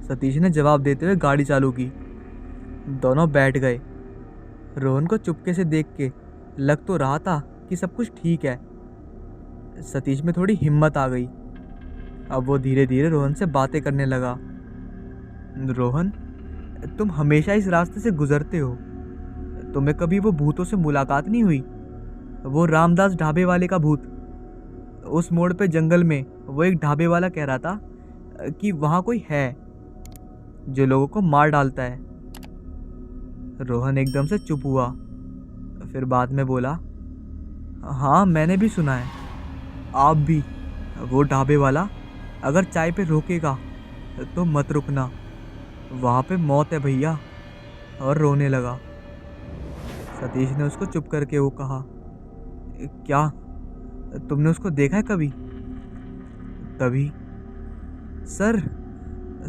सतीश ने जवाब देते हुए गाड़ी चालू की। दोनों बैठ गए। रोहन को चुपके से देख के लग तो रहा था कि सब कुछ ठीक है। सतीश में थोड़ी हिम्मत आ गई। अब वो धीरे धीरे रोहन से बातें करने लगा। रोहन, तुम हमेशा इस रास्ते से गुजरते हो, तुम्हें कभी वो भूतों से मुलाकात नहीं हुई? वो रामदास ढाबे वाले का भूत। उस मोड़ पे जंगल में वो एक ढाबे वाला कह रहा था कि वहाँ कोई है जो लोगों को मार डालता है। रोहन एकदम से चुप हुआ, फिर बाद में बोला, हाँ मैंने भी सुना है। आप भी। वो ढाबे वाला अगर चाय पे रोकेगा तो मत रुकना, वहाँ पे मौत है भैया। और रोने लगा। सतीश ने उसको चुप करके वो कहा, क्या तुमने उसको देखा है कभी? तभी सर,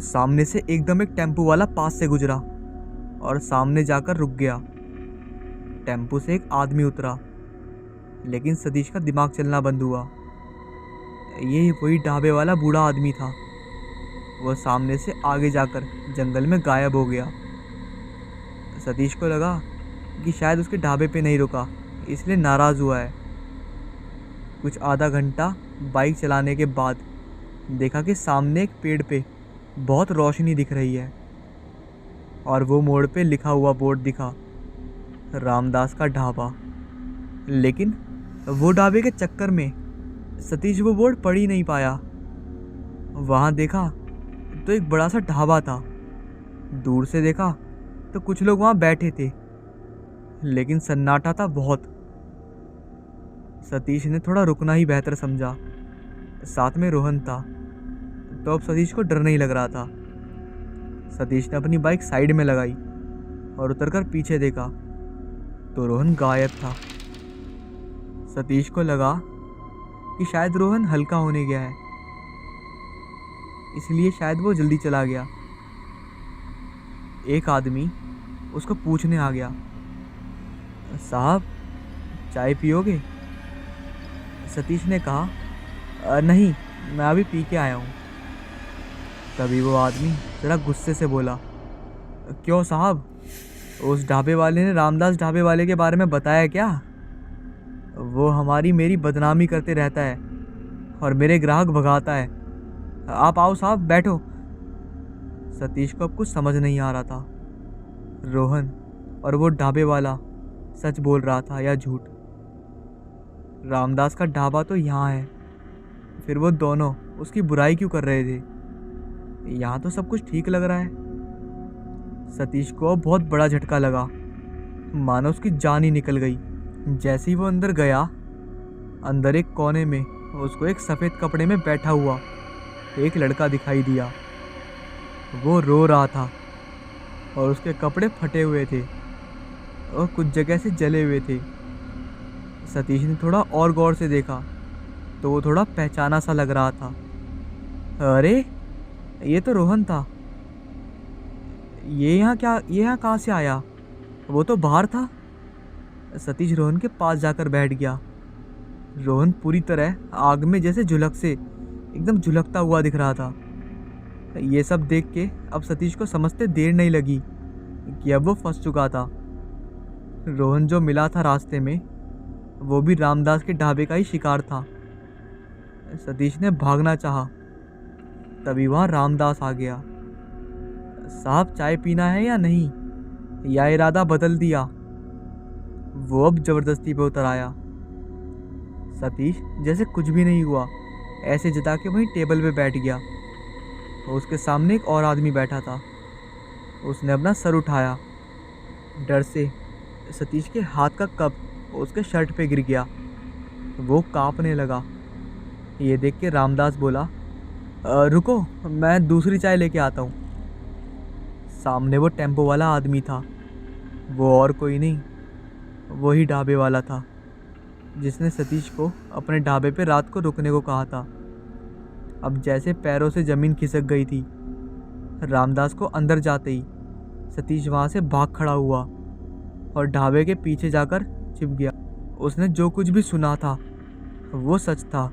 सामने से एकदम एक टेम्पो वाला पास से गुजरा और सामने जाकर रुक गया। टेम्पो से एक आदमी उतरा, लेकिन सतीश का दिमाग चलना बंद हुआ। ये वही ढाबे वाला बूढ़ा आदमी था। वह सामने से आगे जाकर जंगल में गायब हो गया। सतीश को लगा कि शायद उसके ढाबे पे नहीं रुका, इसलिए नाराज़ हुआ है। कुछ आधा घंटा बाइक चलाने के बाद देखा कि सामने एक पेड़ पे बहुत रोशनी दिख रही है और वो मोड़ पे लिखा हुआ बोर्ड दिखा, रामदास का ढाबा। लेकिन वो ढाबे के चक्कर में सतीश वो बोर्ड पढ़ ही नहीं पाया। वहाँ देखा तो एक बड़ा सा ढाबा था। दूर से देखा तो कुछ लोग वहाँ बैठे थे, लेकिन सन्नाटा था बहुत। सतीश ने थोड़ा रुकना ही बेहतर समझा। साथ में रोहन था, तो अब सतीश को डर नहीं लग रहा था। सतीश ने अपनी बाइक साइड में लगाई और उतरकर पीछे देखा तो रोहन गायब था। सतीश को लगा कि शायद रोहन हल्का होने गया है, इसलिए शायद वो जल्दी चला गया। एक आदमी उसको पूछने आ गया, साहब चाय पियोगे? सतीश ने कहा, नहीं मैं अभी पी के आया हूँ। तभी वो आदमी ज़रा गुस्से से बोला, क्यों साहब, उस ढाबे वाले ने रामदास ढाबे वाले के बारे में बताया क्या? वो हमारी मेरी बदनामी करते रहता है और मेरे ग्राहक भगाता है। आप आओ साहब, बैठो। सतीश को अब कुछ समझ नहीं आ रहा था, रोहन और वो ढाबे वाला सच बोल रहा था या झूठ। रामदास का ढाबा तो यहाँ है, फिर वो दोनों उसकी बुराई क्यों कर रहे थे? यहाँ तो सब कुछ ठीक लग रहा है। सतीश को बहुत बड़ा झटका लगा, मानो उसकी जान ही निकल गई। जैसे ही वो अंदर गया, अंदर एक कोने में उसको एक सफ़ेद कपड़े में बैठा हुआ एक लड़का दिखाई दिया। वो रो रहा था और उसके कपड़े फटे हुए थे और कुछ जगह से जले हुए थे। सतीश ने थोड़ा और गौर से देखा तो वो थोड़ा पहचाना सा लग रहा था। अरे ये तो रोहन था। ये यहाँ कहाँ से आया? वो तो बाहर था। सतीश रोहन के पास जाकर बैठ गया। रोहन पूरी तरह आग में जैसे झुलक से एकदम झुलकता हुआ दिख रहा था। ये सब देख के अब सतीश को समझते देर नहीं लगी कि अब वो फंस चुका था। रोहन जो मिला था रास्ते में, वो भी रामदास के ढाबे का ही शिकार था। सतीश ने भागना चाहा, तभी वहाँ रामदास आ गया। साहब चाय पीना है या नहीं, या इरादा बदल दिया? वो अब जबरदस्ती पे उतर आया। सतीश जैसे कुछ भी नहीं हुआ ऐसे जता के वहीं टेबल पे बैठ गया। उसके सामने एक और आदमी बैठा था। उसने अपना सर उठाया। डर से सतीश के हाथ का कप उसके शर्ट पे गिर गया। वो कांपने लगा। ये देख के रामदास बोला, रुको मैं दूसरी चाय लेके आता हूँ। सामने वो टेम्पो वाला आदमी था। वो और कोई नहीं, वही ढाबे वाला था जिसने सतीश को अपने ढाबे पे रात को रुकने को कहा था। अब जैसे पैरों से ज़मीन खिसक गई थी। रामदास को अंदर जाते ही सतीश वहाँ से भाग खड़ा हुआ और ढाबे के पीछे जाकर छिप गया। उसने जो कुछ भी सुना था वो सच था।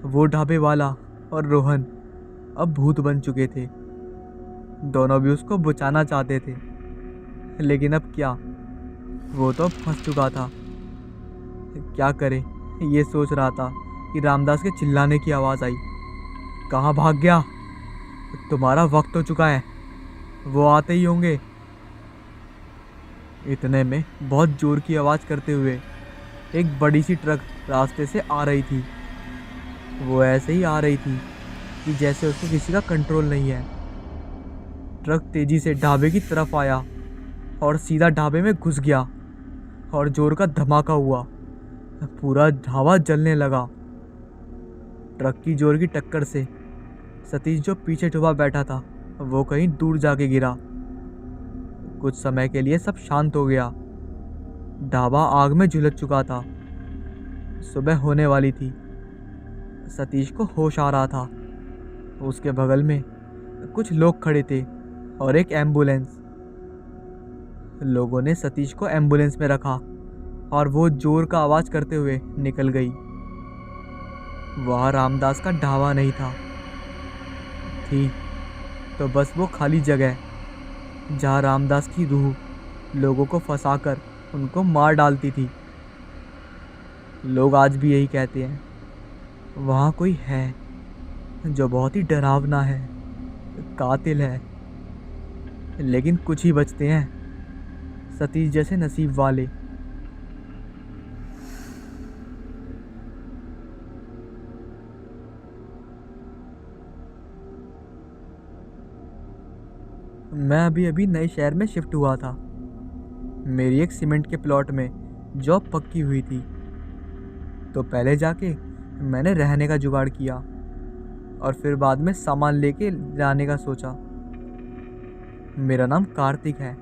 वो ढाबे वाला और रोहन अब भूत बन चुके थे। दोनों भी उसको बचाना चाहते थे, लेकिन अब क्या, वो तो फंस चुका था। क्या करे, ये सोच रहा था कि रामदास के चिल्लाने की आवाज़ आई। कहाँ भाग गया? तुम्हारा वक्त हो चुका है, वो आते ही होंगे। इतने में बहुत जोर की आवाज़ करते हुए एक बड़ी सी ट्रक रास्ते से आ रही थी। वो ऐसे ही आ रही थी कि जैसे उसको किसी का कंट्रोल नहीं है। ट्रक तेज़ी से ढाबे की तरफ आया और सीधा ढाबे में घुस गया और जोर का धमाका हुआ। पूरा ढाबा जलने लगा। ट्रक की जोर की टक्कर से सतीश जो पीछे छुपा बैठा था वो कहीं दूर जाके गिरा। कुछ समय के लिए सब शांत हो गया। ढाबा आग में झुलस चुका था। सुबह होने वाली थी। सतीश को होश आ रहा था। उसके बगल में कुछ लोग खड़े थे और एक एम्बुलेंस। लोगों ने सतीश को एम्बुलेंस में रखा और वो जोर का आवाज़ करते हुए निकल गई। वहाँ रामदास का ढाबा नहीं था, थी तो बस वो खाली जगह जहाँ रामदास की रूह लोगों को फंसाकर उनको मार डालती थी। लोग आज भी यही कहते हैं, वहाँ कोई है जो बहुत ही डरावना है, कातिल है। लेकिन कुछ ही बचते हैं, सतीश जैसे नसीब वाले। मैं अभी अभी नए शहर में शिफ्ट हुआ था। मेरी एक सीमेंट के प्लॉट में जॉब पक्की हुई थी, तो पहले जाके मैंने रहने का जुगाड़ किया और फिर बाद में सामान लेके जाने का सोचा। मेरा नाम कार्तिक है।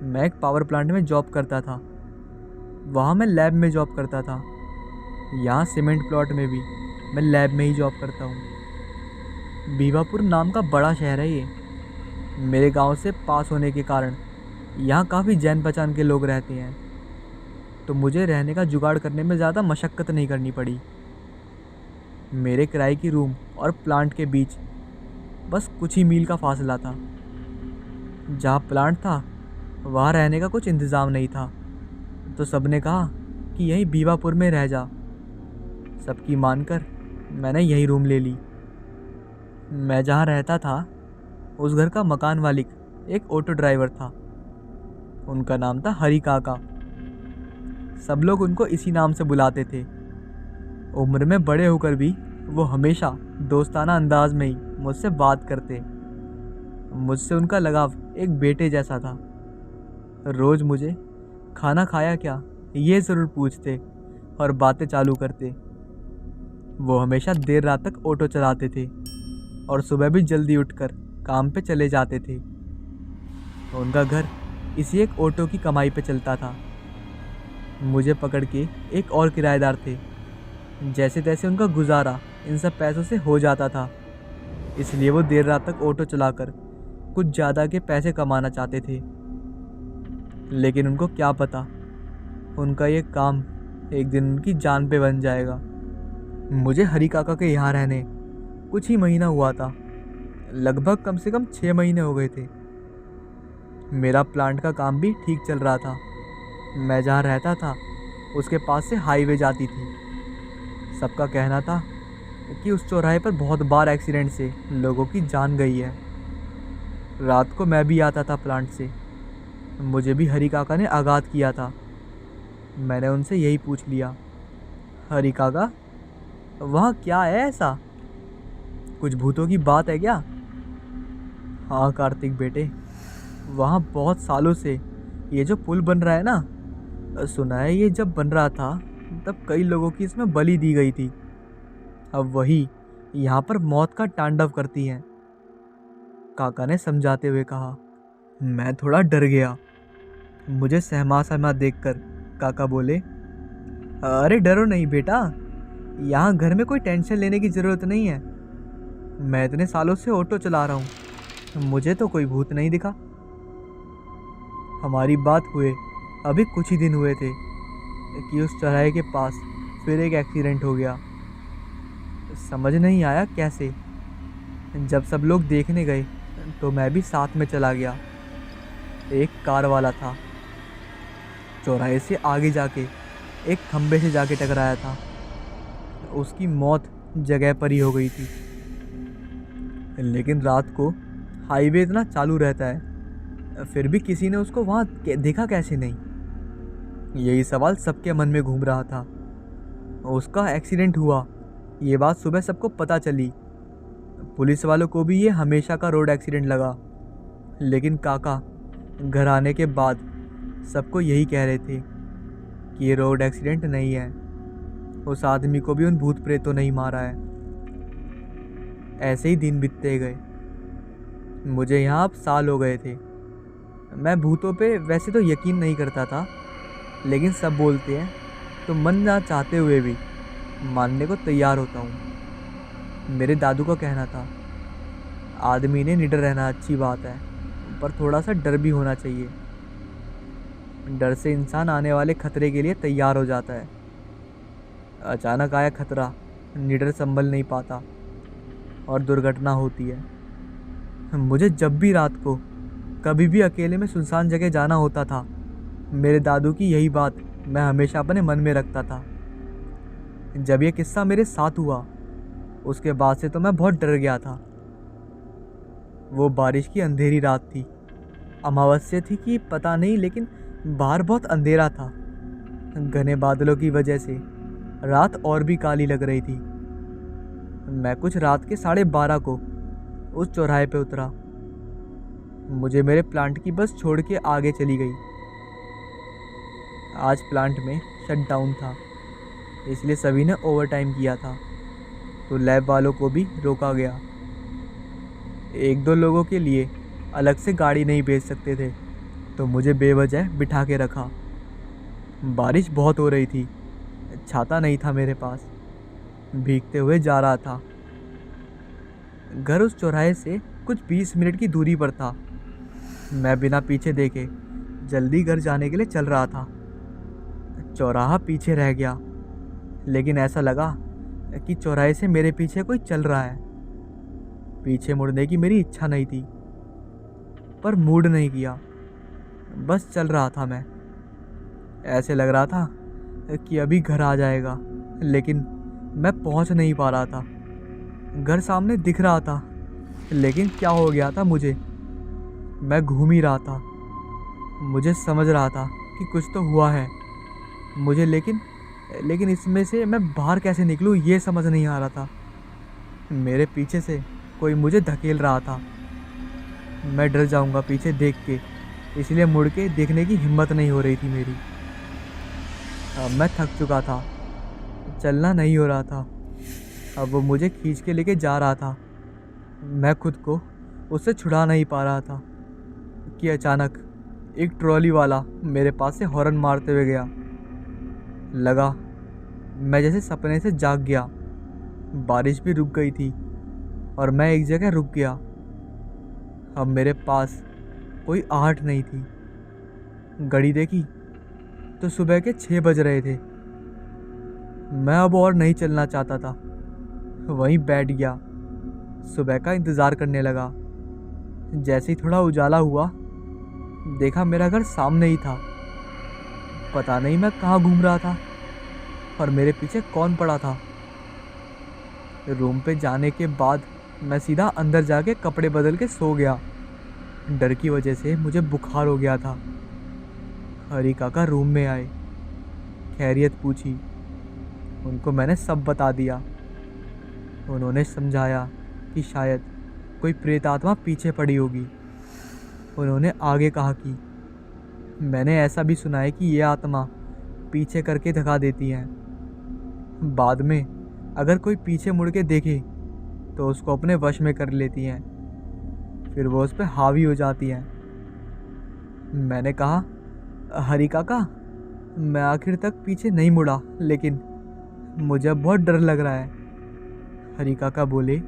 मैं एक पावर प्लांट में जॉब करता था। वहाँ मैं लैब में जॉब करता था। यहाँ सीमेंट प्लॉट में भी मैं लैब में ही जॉब करता हूँ। बीवापुर नाम का बड़ा शहर है ये। मेरे गांव से पास होने के कारण यहाँ काफ़ी जान पहचान के लोग रहते हैं, तो मुझे रहने का जुगाड़ करने में ज़्यादा मशक्क़त नहीं करनी पड़ी। मेरे किराए की रूम और प्लांट के बीच बस कुछ ही मील का फासला था। जहाँ प्लांट था वहाँ रहने का कुछ इंतज़ाम नहीं था, तो सबने कहा कि यहीं बीवापुर में रह जा। सबकी मानकर मैंने यही रूम ले ली। मैं जहाँ रहता था उस घर का मकान मालिक एक ऑटो ड्राइवर था। उनका नाम था हरी काका। सब लोग उनको इसी नाम से बुलाते थे। उम्र में बड़े होकर भी वो हमेशा दोस्ताना अंदाज में ही मुझसे बात करते। मुझसे उनका लगाव एक बेटे जैसा था। रोज़ मुझे खाना खाया क्या ये ज़रूर पूछते और बातें चालू करते। वो हमेशा देर रात तक ऑटो चलाते थे और सुबह भी जल्दी उठकर काम पे चले जाते थे। उनका घर इसी एक ऑटो की कमाई पे चलता था। मुझे पकड़ के एक और किराएदार थे। जैसे तैसे उनका गुजारा इन सब पैसों से हो जाता था, इसलिए वो देर रात तक ऑटो चलाकर कुछ ज़्यादा के पैसे कमाना चाहते थे। लेकिन उनको क्या पता, उनका ये काम एक दिन उनकी जान पे बन जाएगा। मुझे हरी काका के यहाँ रहने कुछ ही महीना हुआ था। लगभग कम से कम 6 महीने हो गए थे। मेरा प्लांट का काम भी ठीक चल रहा था। मैं जहाँ रहता था उसके पास से हाईवे जाती थी। सबका कहना था कि उस चौराहे पर बहुत बार एक्सीडेंट से लोगों की जान गई है। रात को मैं भी आता था प्लांट से। मुझे भी हरी काका ने आगाह किया था। मैंने उनसे यही पूछ लिया, हरी काका वहाँ क्या है ऐसा, कुछ भूतों की बात है क्या? हाँ कार्तिक बेटे, वहाँ बहुत सालों से ये जो पुल बन रहा है ना, सुना है ये जब बन रहा था तब कई लोगों की इसमें बलि दी गई थी। अब वही यहाँ पर मौत का तांडव करती हैं। काका ने समझाते हुए कहा। मैं थोड़ा डर गया। मुझे सहमा सहमा देखकर काका बोले, अरे डरो नहीं बेटा, यहाँ घर में कोई टेंशन लेने की ज़रूरत नहीं है। मैं इतने सालों से ऑटो चला रहा हूँ, मुझे तो कोई भूत नहीं दिखा। हमारी बात हुए अभी कुछ ही दिन हुए थे कि उस चौराहे के पास फिर एक एक्सीडेंट हो गया। समझ नहीं आया कैसे। जब सब लोग देखने गए तो मैं भी साथ में चला गया। एक कार वाला था, चौराहे से आगे जाके एक खंबे से जाके टकराया था। उसकी मौत जगह पर ही हो गई थी। लेकिन रात को हाईवे इतना चालू रहता है, फिर भी किसी ने उसको वहाँ देखा कैसे नहीं? यही सवाल सबके मन में घूम रहा था। उसका एक्सीडेंट हुआ, ये बात सुबह सबको पता चली। पुलिस वालों को भी ये हमेशा का रोड एक्सीडेंट लगा। लेकिन काका घर आने के बाद सबको यही कह रहे थे कि ये रोड एक्सीडेंट नहीं है, उस आदमी को भी उन भूत प्रेतों नहीं मारा है। ऐसे ही दिन बीतते गए। मुझे यहाँ अब साल हो गए थे। मैं भूतों पे वैसे तो यकीन नहीं करता था, लेकिन सब बोलते हैं तो मन ना चाहते हुए भी मानने को तैयार होता हूँ। मेरे दादू का कहना था, आदमी ने निडर रहना अच्छी बात है, पर थोड़ा सा डर भी होना चाहिए। डर से इंसान आने वाले खतरे के लिए तैयार हो जाता है। अचानक आया खतरा, निडर संभल नहीं पाता और दुर्घटना होती है। मुझे जब भी रात को कभी भी अकेले में सुनसान जगह जाना होता था, मेरे दादू की यही बात मैं हमेशा अपने मन में रखता था। जब ये किस्सा मेरे साथ हुआ, उसके बाद से तो मैं बहुत डर गया था। वो बारिश की अंधेरी रात थी। अमावस्या थी कि पता नहीं, लेकिन बाहर बहुत अंधेरा था। घने बादलों की वजह से रात और भी काली लग रही थी। मैं कुछ रात के 12:30 को उस चौराहे पे उतरा। मुझे मेरे प्लांट की बस छोड़ के आगे चली गई। आज प्लांट में शट डाउन था, इसलिए सभी ने ओवर टाइम किया था, तो लैब वालों को भी रोका गया। एक दो लोगों के लिए अलग से गाड़ी नहीं भेज सकते थे, तो मुझे बेवजह बिठा के रखा। बारिश बहुत हो रही थी, छाता नहीं था मेरे पास, भीगते हुए जा रहा था। घर उस चौराहे से कुछ 20 मिनट की दूरी पर था। मैं बिना पीछे देखे जल्दी घर जाने के लिए चल रहा था। चौराहा पीछे रह गया, लेकिन ऐसा लगा कि चौराहे से मेरे पीछे कोई चल रहा है। पीछे मुड़ने की मेरी इच्छा नहीं थी, पर मूड नहीं किया, बस चल रहा था मैं। ऐसे लग रहा था कि अभी घर आ जाएगा, लेकिन मैं पहुंच नहीं पा रहा था। घर सामने दिख रहा था, लेकिन क्या हो गया था मुझे? मैं घूम ही रहा था। मुझे समझ रहा था कि कुछ तो हुआ है मुझे, लेकिन इसमें से मैं बाहर कैसे निकलूं ये समझ नहीं आ रहा था। मेरे पीछे से कोई मुझे धकेल रहा था। मैं डर जाऊंगा पीछे देख के, इसलिए मुड़ के देखने की हिम्मत नहीं हो रही थी मेरी। अब मैं थक चुका था, चलना नहीं हो रहा था। अब वो मुझे खींच के लेके जा रहा था। मैं खुद को उससे छुड़ा नहीं पा रहा था कि अचानक एक ट्रॉली वाला मेरे पास से हॉर्न मारते हुए गया। लगा मैं जैसे सपने से जाग गया। बारिश भी रुक गई थी और मैं एक जगह रुक गया। अब मेरे पास कोई आहट नहीं थी। घड़ी देखी तो सुबह के 6 बज रहे थे। मैं अब और नहीं चलना चाहता था, वहीं बैठ गया। सुबह का इंतज़ार करने लगा। जैसे ही थोड़ा उजाला हुआ, देखा मेरा घर सामने ही था। पता नहीं मैं कहाँ घूम रहा था और मेरे पीछे कौन पड़ा था। रूम पे जाने के बाद मैं सीधा अंदर जाके कपड़े बदल के सो गया। डर की वजह से मुझे बुखार हो गया था। हरी काका रूम में आए, खैरियत पूछी। उनको मैंने सब बता दिया। उन्होंने समझाया कि शायद कोई प्रेत आत्मा पीछे पड़ी होगी। उन्होंने आगे कहा कि मैंने ऐसा भी सुना है कि ये आत्मा पीछे करके धका देती हैं। बाद में अगर कोई पीछे मुड़ के देखे तो उसको अपने वश में कर लेती हैं। फिर वो उस पर हावी हो जाती हैं। मैंने कहा, हरी काका, मैं आखिर तक पीछे नहीं मुड़ा, लेकिन मुझे अब बहुत डर लग रहा है। हरी काका बोले,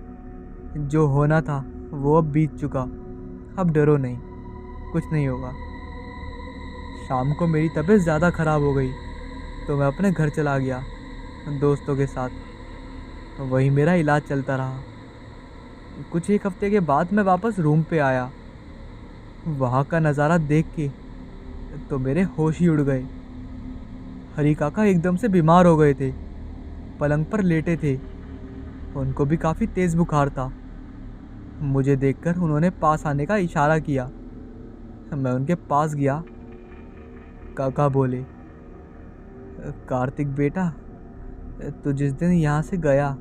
जो होना था वो अब बीत चुका, अब डरो नहीं, कुछ नहीं होगा। शाम को मेरी तबीयत ज़्यादा ख़राब हो गई तो मैं अपने घर चला गया दोस्तों के साथ। वहीं मेरा इलाज चलता रहा। कुछ एक हफ्ते के बाद मैं वापस रूम पे आया। वहाँ का नज़ारा देख के तो मेरे होश ही उड़ गए। हरी काका एकदम से बीमार हो गए थे, पलंग पर लेटे थे। उनको भी काफ़ी तेज़ बुखार था। मुझे देखकर उन्होंने पास आने का इशारा किया। मैं उनके पास गया। काका बोले, कार्तिक बेटा, तू जिस दिन यहाँ से गया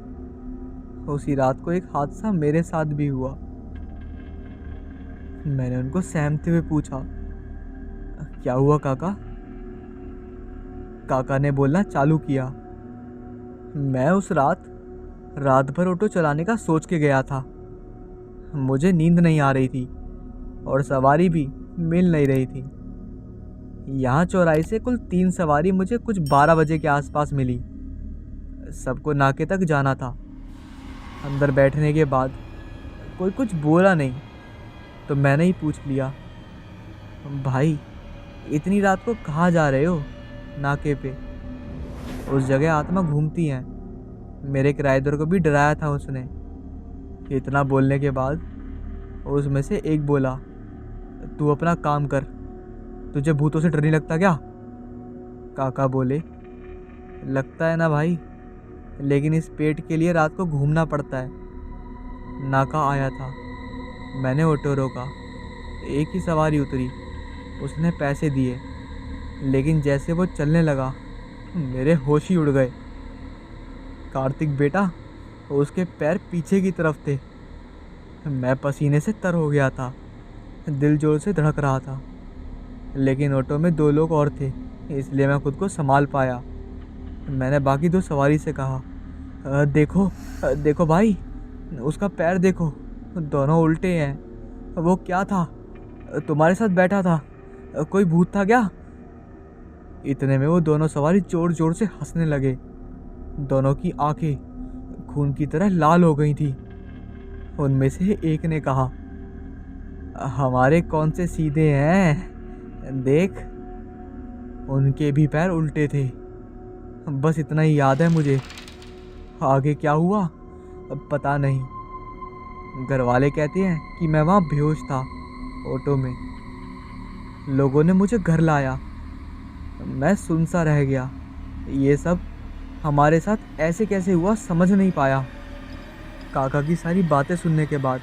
उसी रात को एक हादसा मेरे साथ भी हुआ। मैंने उनको सहमते हुए पूछा, क्या हुआ काका? काका ने बोलना चालू किया, मैं उस रात भर ऑटो चलाने का सोच के गया था। मुझे नींद नहीं आ रही थी और सवारी भी मिल नहीं रही थी। यहाँ चौराहे से कुल 3 सवारी मुझे कुछ 12 बजे के आसपास मिली। सबको नाके तक जाना था। अंदर बैठने के बाद कोई कुछ बोला नहीं तो मैंने ही पूछ लिया, भाई इतनी रात को कहाँ जा रहे हो? नाके पे उस जगह आत्मा घूमती हैं। मेरे किराएदार को भी डराया था उसने। इतना बोलने के बाद उसमें से एक बोला, तू अपना काम कर, तुझे भूतों से डर नहीं लगता क्या? काका बोले, लगता है ना भाई, लेकिन इस पेट के लिए रात को घूमना पड़ता है। नाका आया था, मैंने ऑटो रोका। एक ही सवारी उतरी, उसने पैसे दिए, लेकिन जैसे वो चलने लगा मेरे होश ही उड़ गए। कार्तिक बेटा, उसके पैर पीछे की तरफ थे। मैं पसीने से तर हो गया था, दिल जोर से धड़क रहा था, लेकिन ऑटो में 2 लोग और थे, इसलिए मैं खुद को संभाल पाया। मैंने बाकी 2 सवारी से कहा, देखो भाई, उसका पैर देखो, दोनों उल्टे हैं। वो क्या था? तुम्हारे साथ बैठा था, कोई भूत था क्या? इतने में वो दोनों सवारी जोर जोर से हंसने लगे। दोनों की आंखें खून की तरह लाल हो गई थी। उनमें से एक ने कहा, हमारे कौन से सीधे हैं, देख, उनके भी पैर उल्टे थे। बस इतना ही याद है मुझे, आगे क्या हुआ अब पता नहीं। घर वाले कहते हैं कि मैं वहाँ बेहोश था ऑटो में। लोगों ने मुझे घर लाया, मैं सुन सा रह गया। ये सब हमारे साथ ऐसे कैसे हुआ समझ नहीं पाया। काका की सारी बातें सुनने के बाद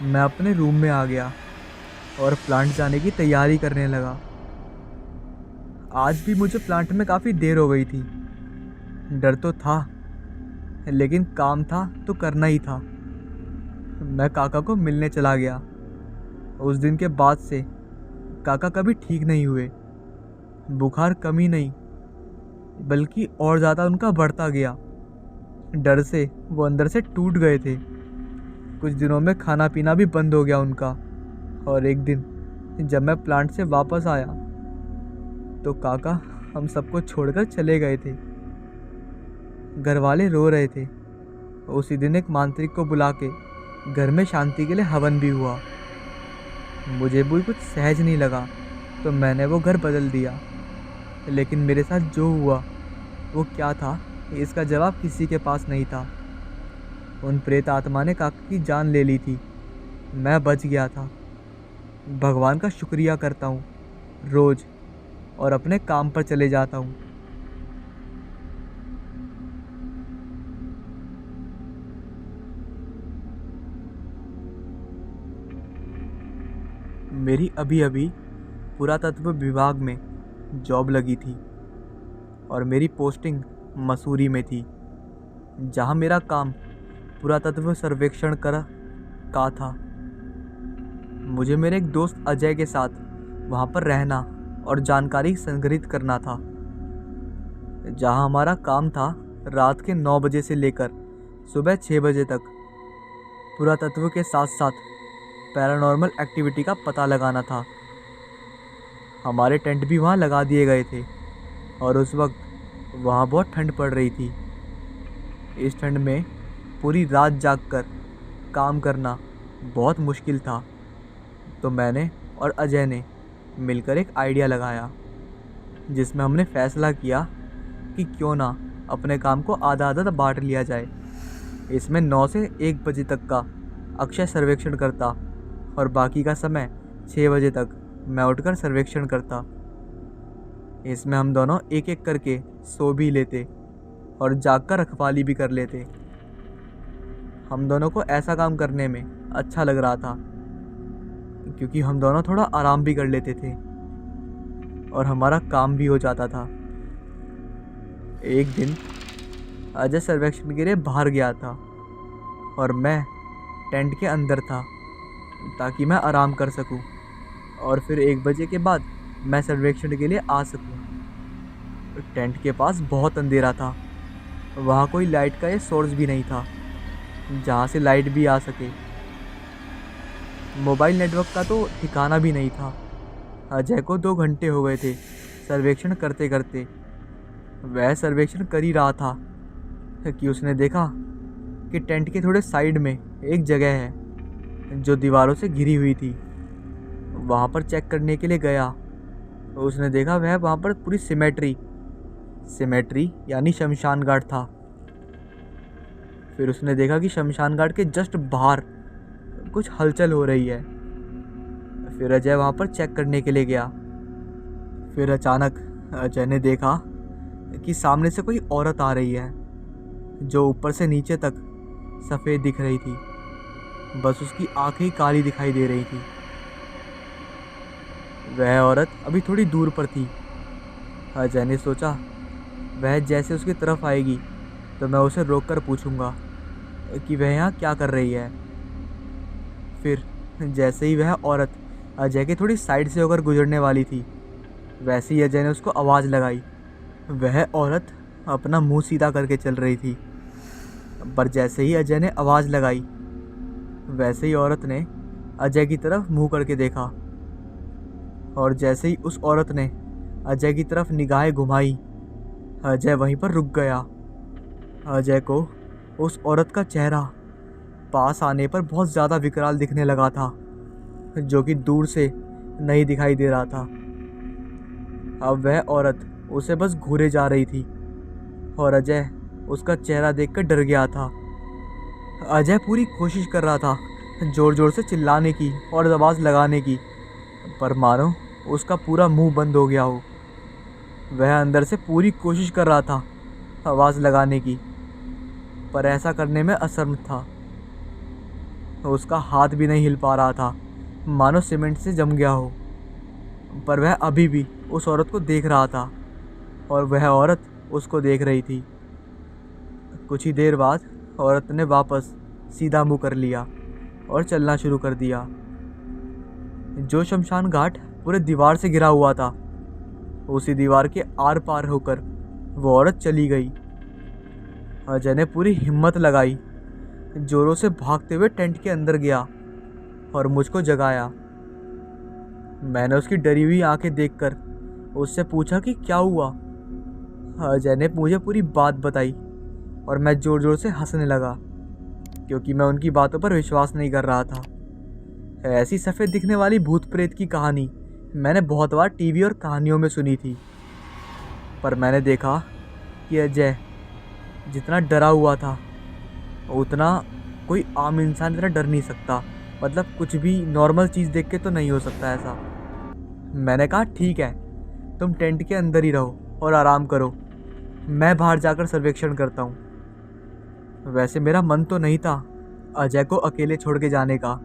मैं अपने रूम में आ गया और प्लांट जाने की तैयारी करने लगा। आज भी मुझे प्लांट में काफ़ी देर हो गई थी। डर तो था, लेकिन काम था तो करना ही था। मैं काका को मिलने चला गया। उस दिन के बाद से काका कभी ठीक नहीं हुए। बुखार कमी नहीं, बल्कि और ज़्यादा उनका बढ़ता गया। डर से वो अंदर से टूट गए थे। कुछ दिनों में खाना पीना भी बंद हो गया उनका। और एक दिन जब मैं प्लांट से वापस आया तो काका हम सबको छोड़कर चले गए थे। घर वाले रो रहे थे। उसी दिन एक मांत्रिक को बुला के घर में शांति के लिए हवन भी हुआ। मुझे भी कुछ सहज नहीं लगा तो मैंने वो घर बदल दिया। लेकिन मेरे साथ जो हुआ वो क्या था, इसका जवाब किसी के पास नहीं था। उन प्रेत आत्मा ने काका की जान ले ली थी। मैं बच गया था। भगवान का शुक्रिया करता हूँ रोज़, और अपने काम पर चले जाता हूँ। मेरी अभी अभी पुरातत्व विभाग में जॉब लगी थी और मेरी पोस्टिंग मसूरी में थी, जहाँ मेरा काम पुरातत्व सर्वेक्षण का था। मुझे मेरे एक दोस्त अजय के साथ वहाँ पर रहना और जानकारी संग्रहित करना था। जहाँ हमारा काम था रात के 9 बजे से लेकर सुबह 6 बजे तक पुरातत्व के साथ साथ पैरानॉर्मल एक्टिविटी का पता लगाना था। हमारे टेंट भी वहाँ लगा दिए गए थे और उस वक्त वहाँ बहुत ठंड पड़ रही थी। इस ठंड में पूरी रात जागकर काम करना बहुत मुश्किल था। तो मैंने और अजय ने मिलकर एक आइडिया लगाया, जिसमें हमने फैसला किया कि क्यों ना अपने काम को आधा आधा बांट लिया जाए। इसमें 9 से 1 बजे तक का अक्षय सर्वेक्षण करता और बाकी का समय 6 बजे तक मैं उठकर सर्वेक्षण करता। इसमें हम दोनों एक एक करके सो भी लेते और जागकर रखवाली भी कर लेते। हम दोनों को ऐसा काम करने में अच्छा लग रहा था, क्योंकि हम दोनों थोड़ा आराम भी कर लेते थे और हमारा काम भी हो जाता था। एक दिन अजय सर्वेक्षण के लिए बाहर गया था और मैं टेंट के अंदर था ताकि मैं आराम कर सकूं और फिर 1 बजे के बाद मैं सर्वेक्षण के लिए आ सकूं। टेंट के पास बहुत अंधेरा था, वहाँ कोई लाइट का ये सोर्स भी नहीं था जहाँ से लाइट भी आ सके। मोबाइल नेटवर्क का तो ठिकाना भी नहीं था। अजय को 2 घंटे हो गए थे सर्वेक्षण करते करते। वह सर्वेक्षण कर ही रहा था कि उसने देखा कि टेंट के थोड़े साइड में एक जगह है जो दीवारों से घिरी हुई थी। वहाँ पर चेक करने के लिए गया तो उसने देखा वह वहाँ पर पूरी सिमेट्री यानी शमशान घाट था। फिर उसने देखा कि शमशान घाट के जस्ट बाहर कुछ हलचल हो रही है। फिर अजय वहाँ पर चेक करने के लिए गया। फिर अचानक अजय ने देखा कि सामने से कोई औरत आ रही है जो ऊपर से नीचे तक सफ़ेद दिख रही थी, बस उसकी आंखें ही काली दिखाई दे रही थी। वह औरत अभी थोड़ी दूर पर थी। अजय ने सोचा वह जैसे उसकी तरफ आएगी तो मैं उसे रोककर पूछूंगा कि वह यहाँ क्या कर रही है। फिर जैसे ही वह औरत अजय के थोड़ी साइड से होकर गुजरने वाली थी, वैसे ही अजय ने उसको आवाज़ लगाई। वह औरत अपना मुंह सीधा करके चल रही थी, पर जैसे ही अजय ने आवाज़ लगाई वैसे ही औरत ने अजय की तरफ मुंह करके देखा और जैसे ही उस औरत ने अजय की तरफ निगाहें घुमाई, अजय वहीं पर रुक गया। अजय को उस औरत का चेहरा पास आने पर बहुत ज़्यादा विकराल दिखने लगा था, जो कि दूर से नहीं दिखाई दे रहा था। अब वह औरत उसे बस घूरे जा रही थी और अजय उसका चेहरा देखकर डर गया था। अजय पूरी कोशिश कर रहा था ज़ोर ज़ोर से चिल्लाने की और आवाज़ लगाने की, पर मानो उसका पूरा मुंह बंद हो गया हो। वह अंदर से पूरी कोशिश कर रहा था आवाज़ लगाने की, पर ऐसा करने में असमर्थ था। उसका हाथ भी नहीं हिल पा रहा था, मानो सीमेंट से जम गया हो। पर वह अभी भी उस औरत को देख रहा था और वह औरत उसको देख रही थी। कुछ ही देर बाद औरत ने वापस सीधा मुंह कर लिया और चलना शुरू कर दिया। जो शमशान घाट पूरे दीवार से घिरा हुआ था, उसी दीवार के आर पार होकर वो औरत चली गई। अजय ने पूरी हिम्मत लगाई, जोरों से भागते हुए टेंट के अंदर गया और मुझको जगाया। मैंने उसकी डरी हुई आंखें देखकर उससे पूछा कि क्या हुआ। अजय ने मुझे पूरी बात बताई और मैं ज़ोर ज़ोर से हंसने लगा, क्योंकि मैं उनकी बातों पर विश्वास नहीं कर रहा था। ऐसी सफ़ेद दिखने वाली भूत प्रेत की कहानी मैंने बहुत बार टीवी और कहानियों में सुनी थी, पर मैंने देखा कि अजय जितना डरा हुआ था उतना कोई आम इंसान इतना डर नहीं सकता। मतलब कुछ भी नॉर्मल चीज़ देख के तो नहीं हो सकता ऐसा। मैंने कहा ठीक है, तुम टेंट के अंदर ही रहो और आराम करो, मैं बाहर जाकर सर्वेक्षण करता हूँ। वैसे मेरा मन तो नहीं था अजय को अकेले छोड़ के जाने का,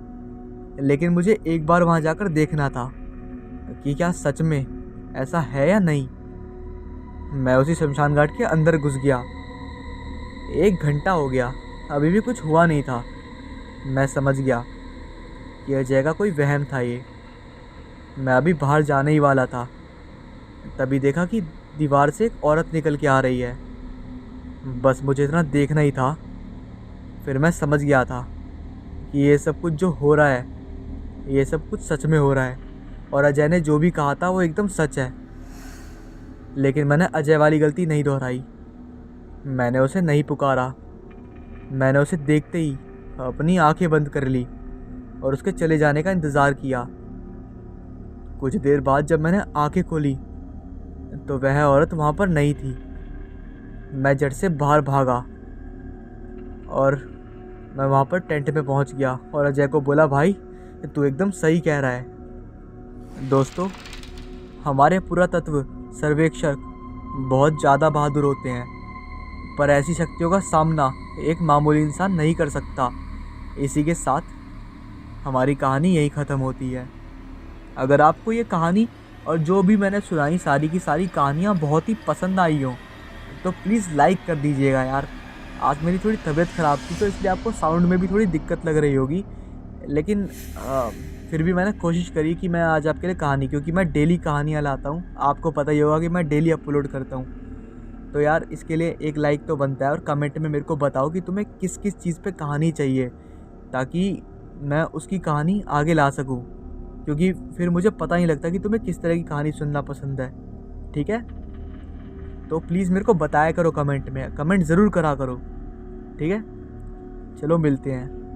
लेकिन मुझे एक बार वहाँ जाकर देखना था कि क्या सच में ऐसा है या नहीं। मैं उसी शमशान घाट के अंदर घुस गया। 1 घंटा हो गया, अभी भी कुछ हुआ नहीं था। मैं समझ गया कि अजय का कोई वहम था ये। मैं अभी बाहर जाने ही वाला था, तभी देखा कि दीवार से एक औरत निकल के आ रही है। बस मुझे इतना देखना ही था। फिर मैं समझ गया था कि ये सब कुछ जो हो रहा है ये सब कुछ सच में हो रहा है और अजय ने जो भी कहा था वो एकदम सच है। लेकिन मैंने अजय वाली गलती नहीं दोहराई। मैंने उसे नहीं पुकारा। मैंने उसे देखते ही अपनी आंखें बंद कर ली और उसके चले जाने का इंतज़ार किया। कुछ देर बाद जब मैंने आंखें खोली तो वह औरत वहाँ पर नहीं थी। मैं झट से बाहर भागा और मैं वहाँ पर टेंट में पहुँच गया और अजय को बोला, भाई तू एकदम सही कह रहा है। दोस्तों, हमारे पुरातत्व सर्वेक्षक बहुत ज़्यादा बहादुर होते हैं, पर ऐसी शक्तियों का सामना एक मामूली इंसान नहीं कर सकता। इसी के साथ हमारी कहानी यही ख़त्म होती है। अगर आपको ये कहानी और जो भी मैंने सुनाई सारी की सारी कहानियाँ बहुत ही पसंद आई हों तो प्लीज़ लाइक कर दीजिएगा यार। आज मेरी थोड़ी तबीयत ख़राब थी तो इसलिए आपको साउंड में भी थोड़ी दिक्कत लग रही होगी, लेकिन फिर भी मैंने कोशिश करी कि मैं आज आपके लिए कहानी, क्योंकि मैं डेली कहानियाँ लाता हूँ, आपको पता ही होगा कि मैं डेली अपलोड करता हूँ। तो यार इसके लिए एक लाइक तो बनता है और कमेंट में मेरे को बताओ कि तुम्हें किस किस चीज़ पे कहानी चाहिए, ताकि मैं उसकी कहानी आगे ला सकूँ, क्योंकि फिर मुझे पता नहीं लगता कि तुम्हें किस तरह की कहानी सुनना पसंद है। ठीक है, तो प्लीज़ मेरे को बताया करो कमेंट में, कमेंट ज़रूर करा करो। ठीक है, चलो मिलते हैं।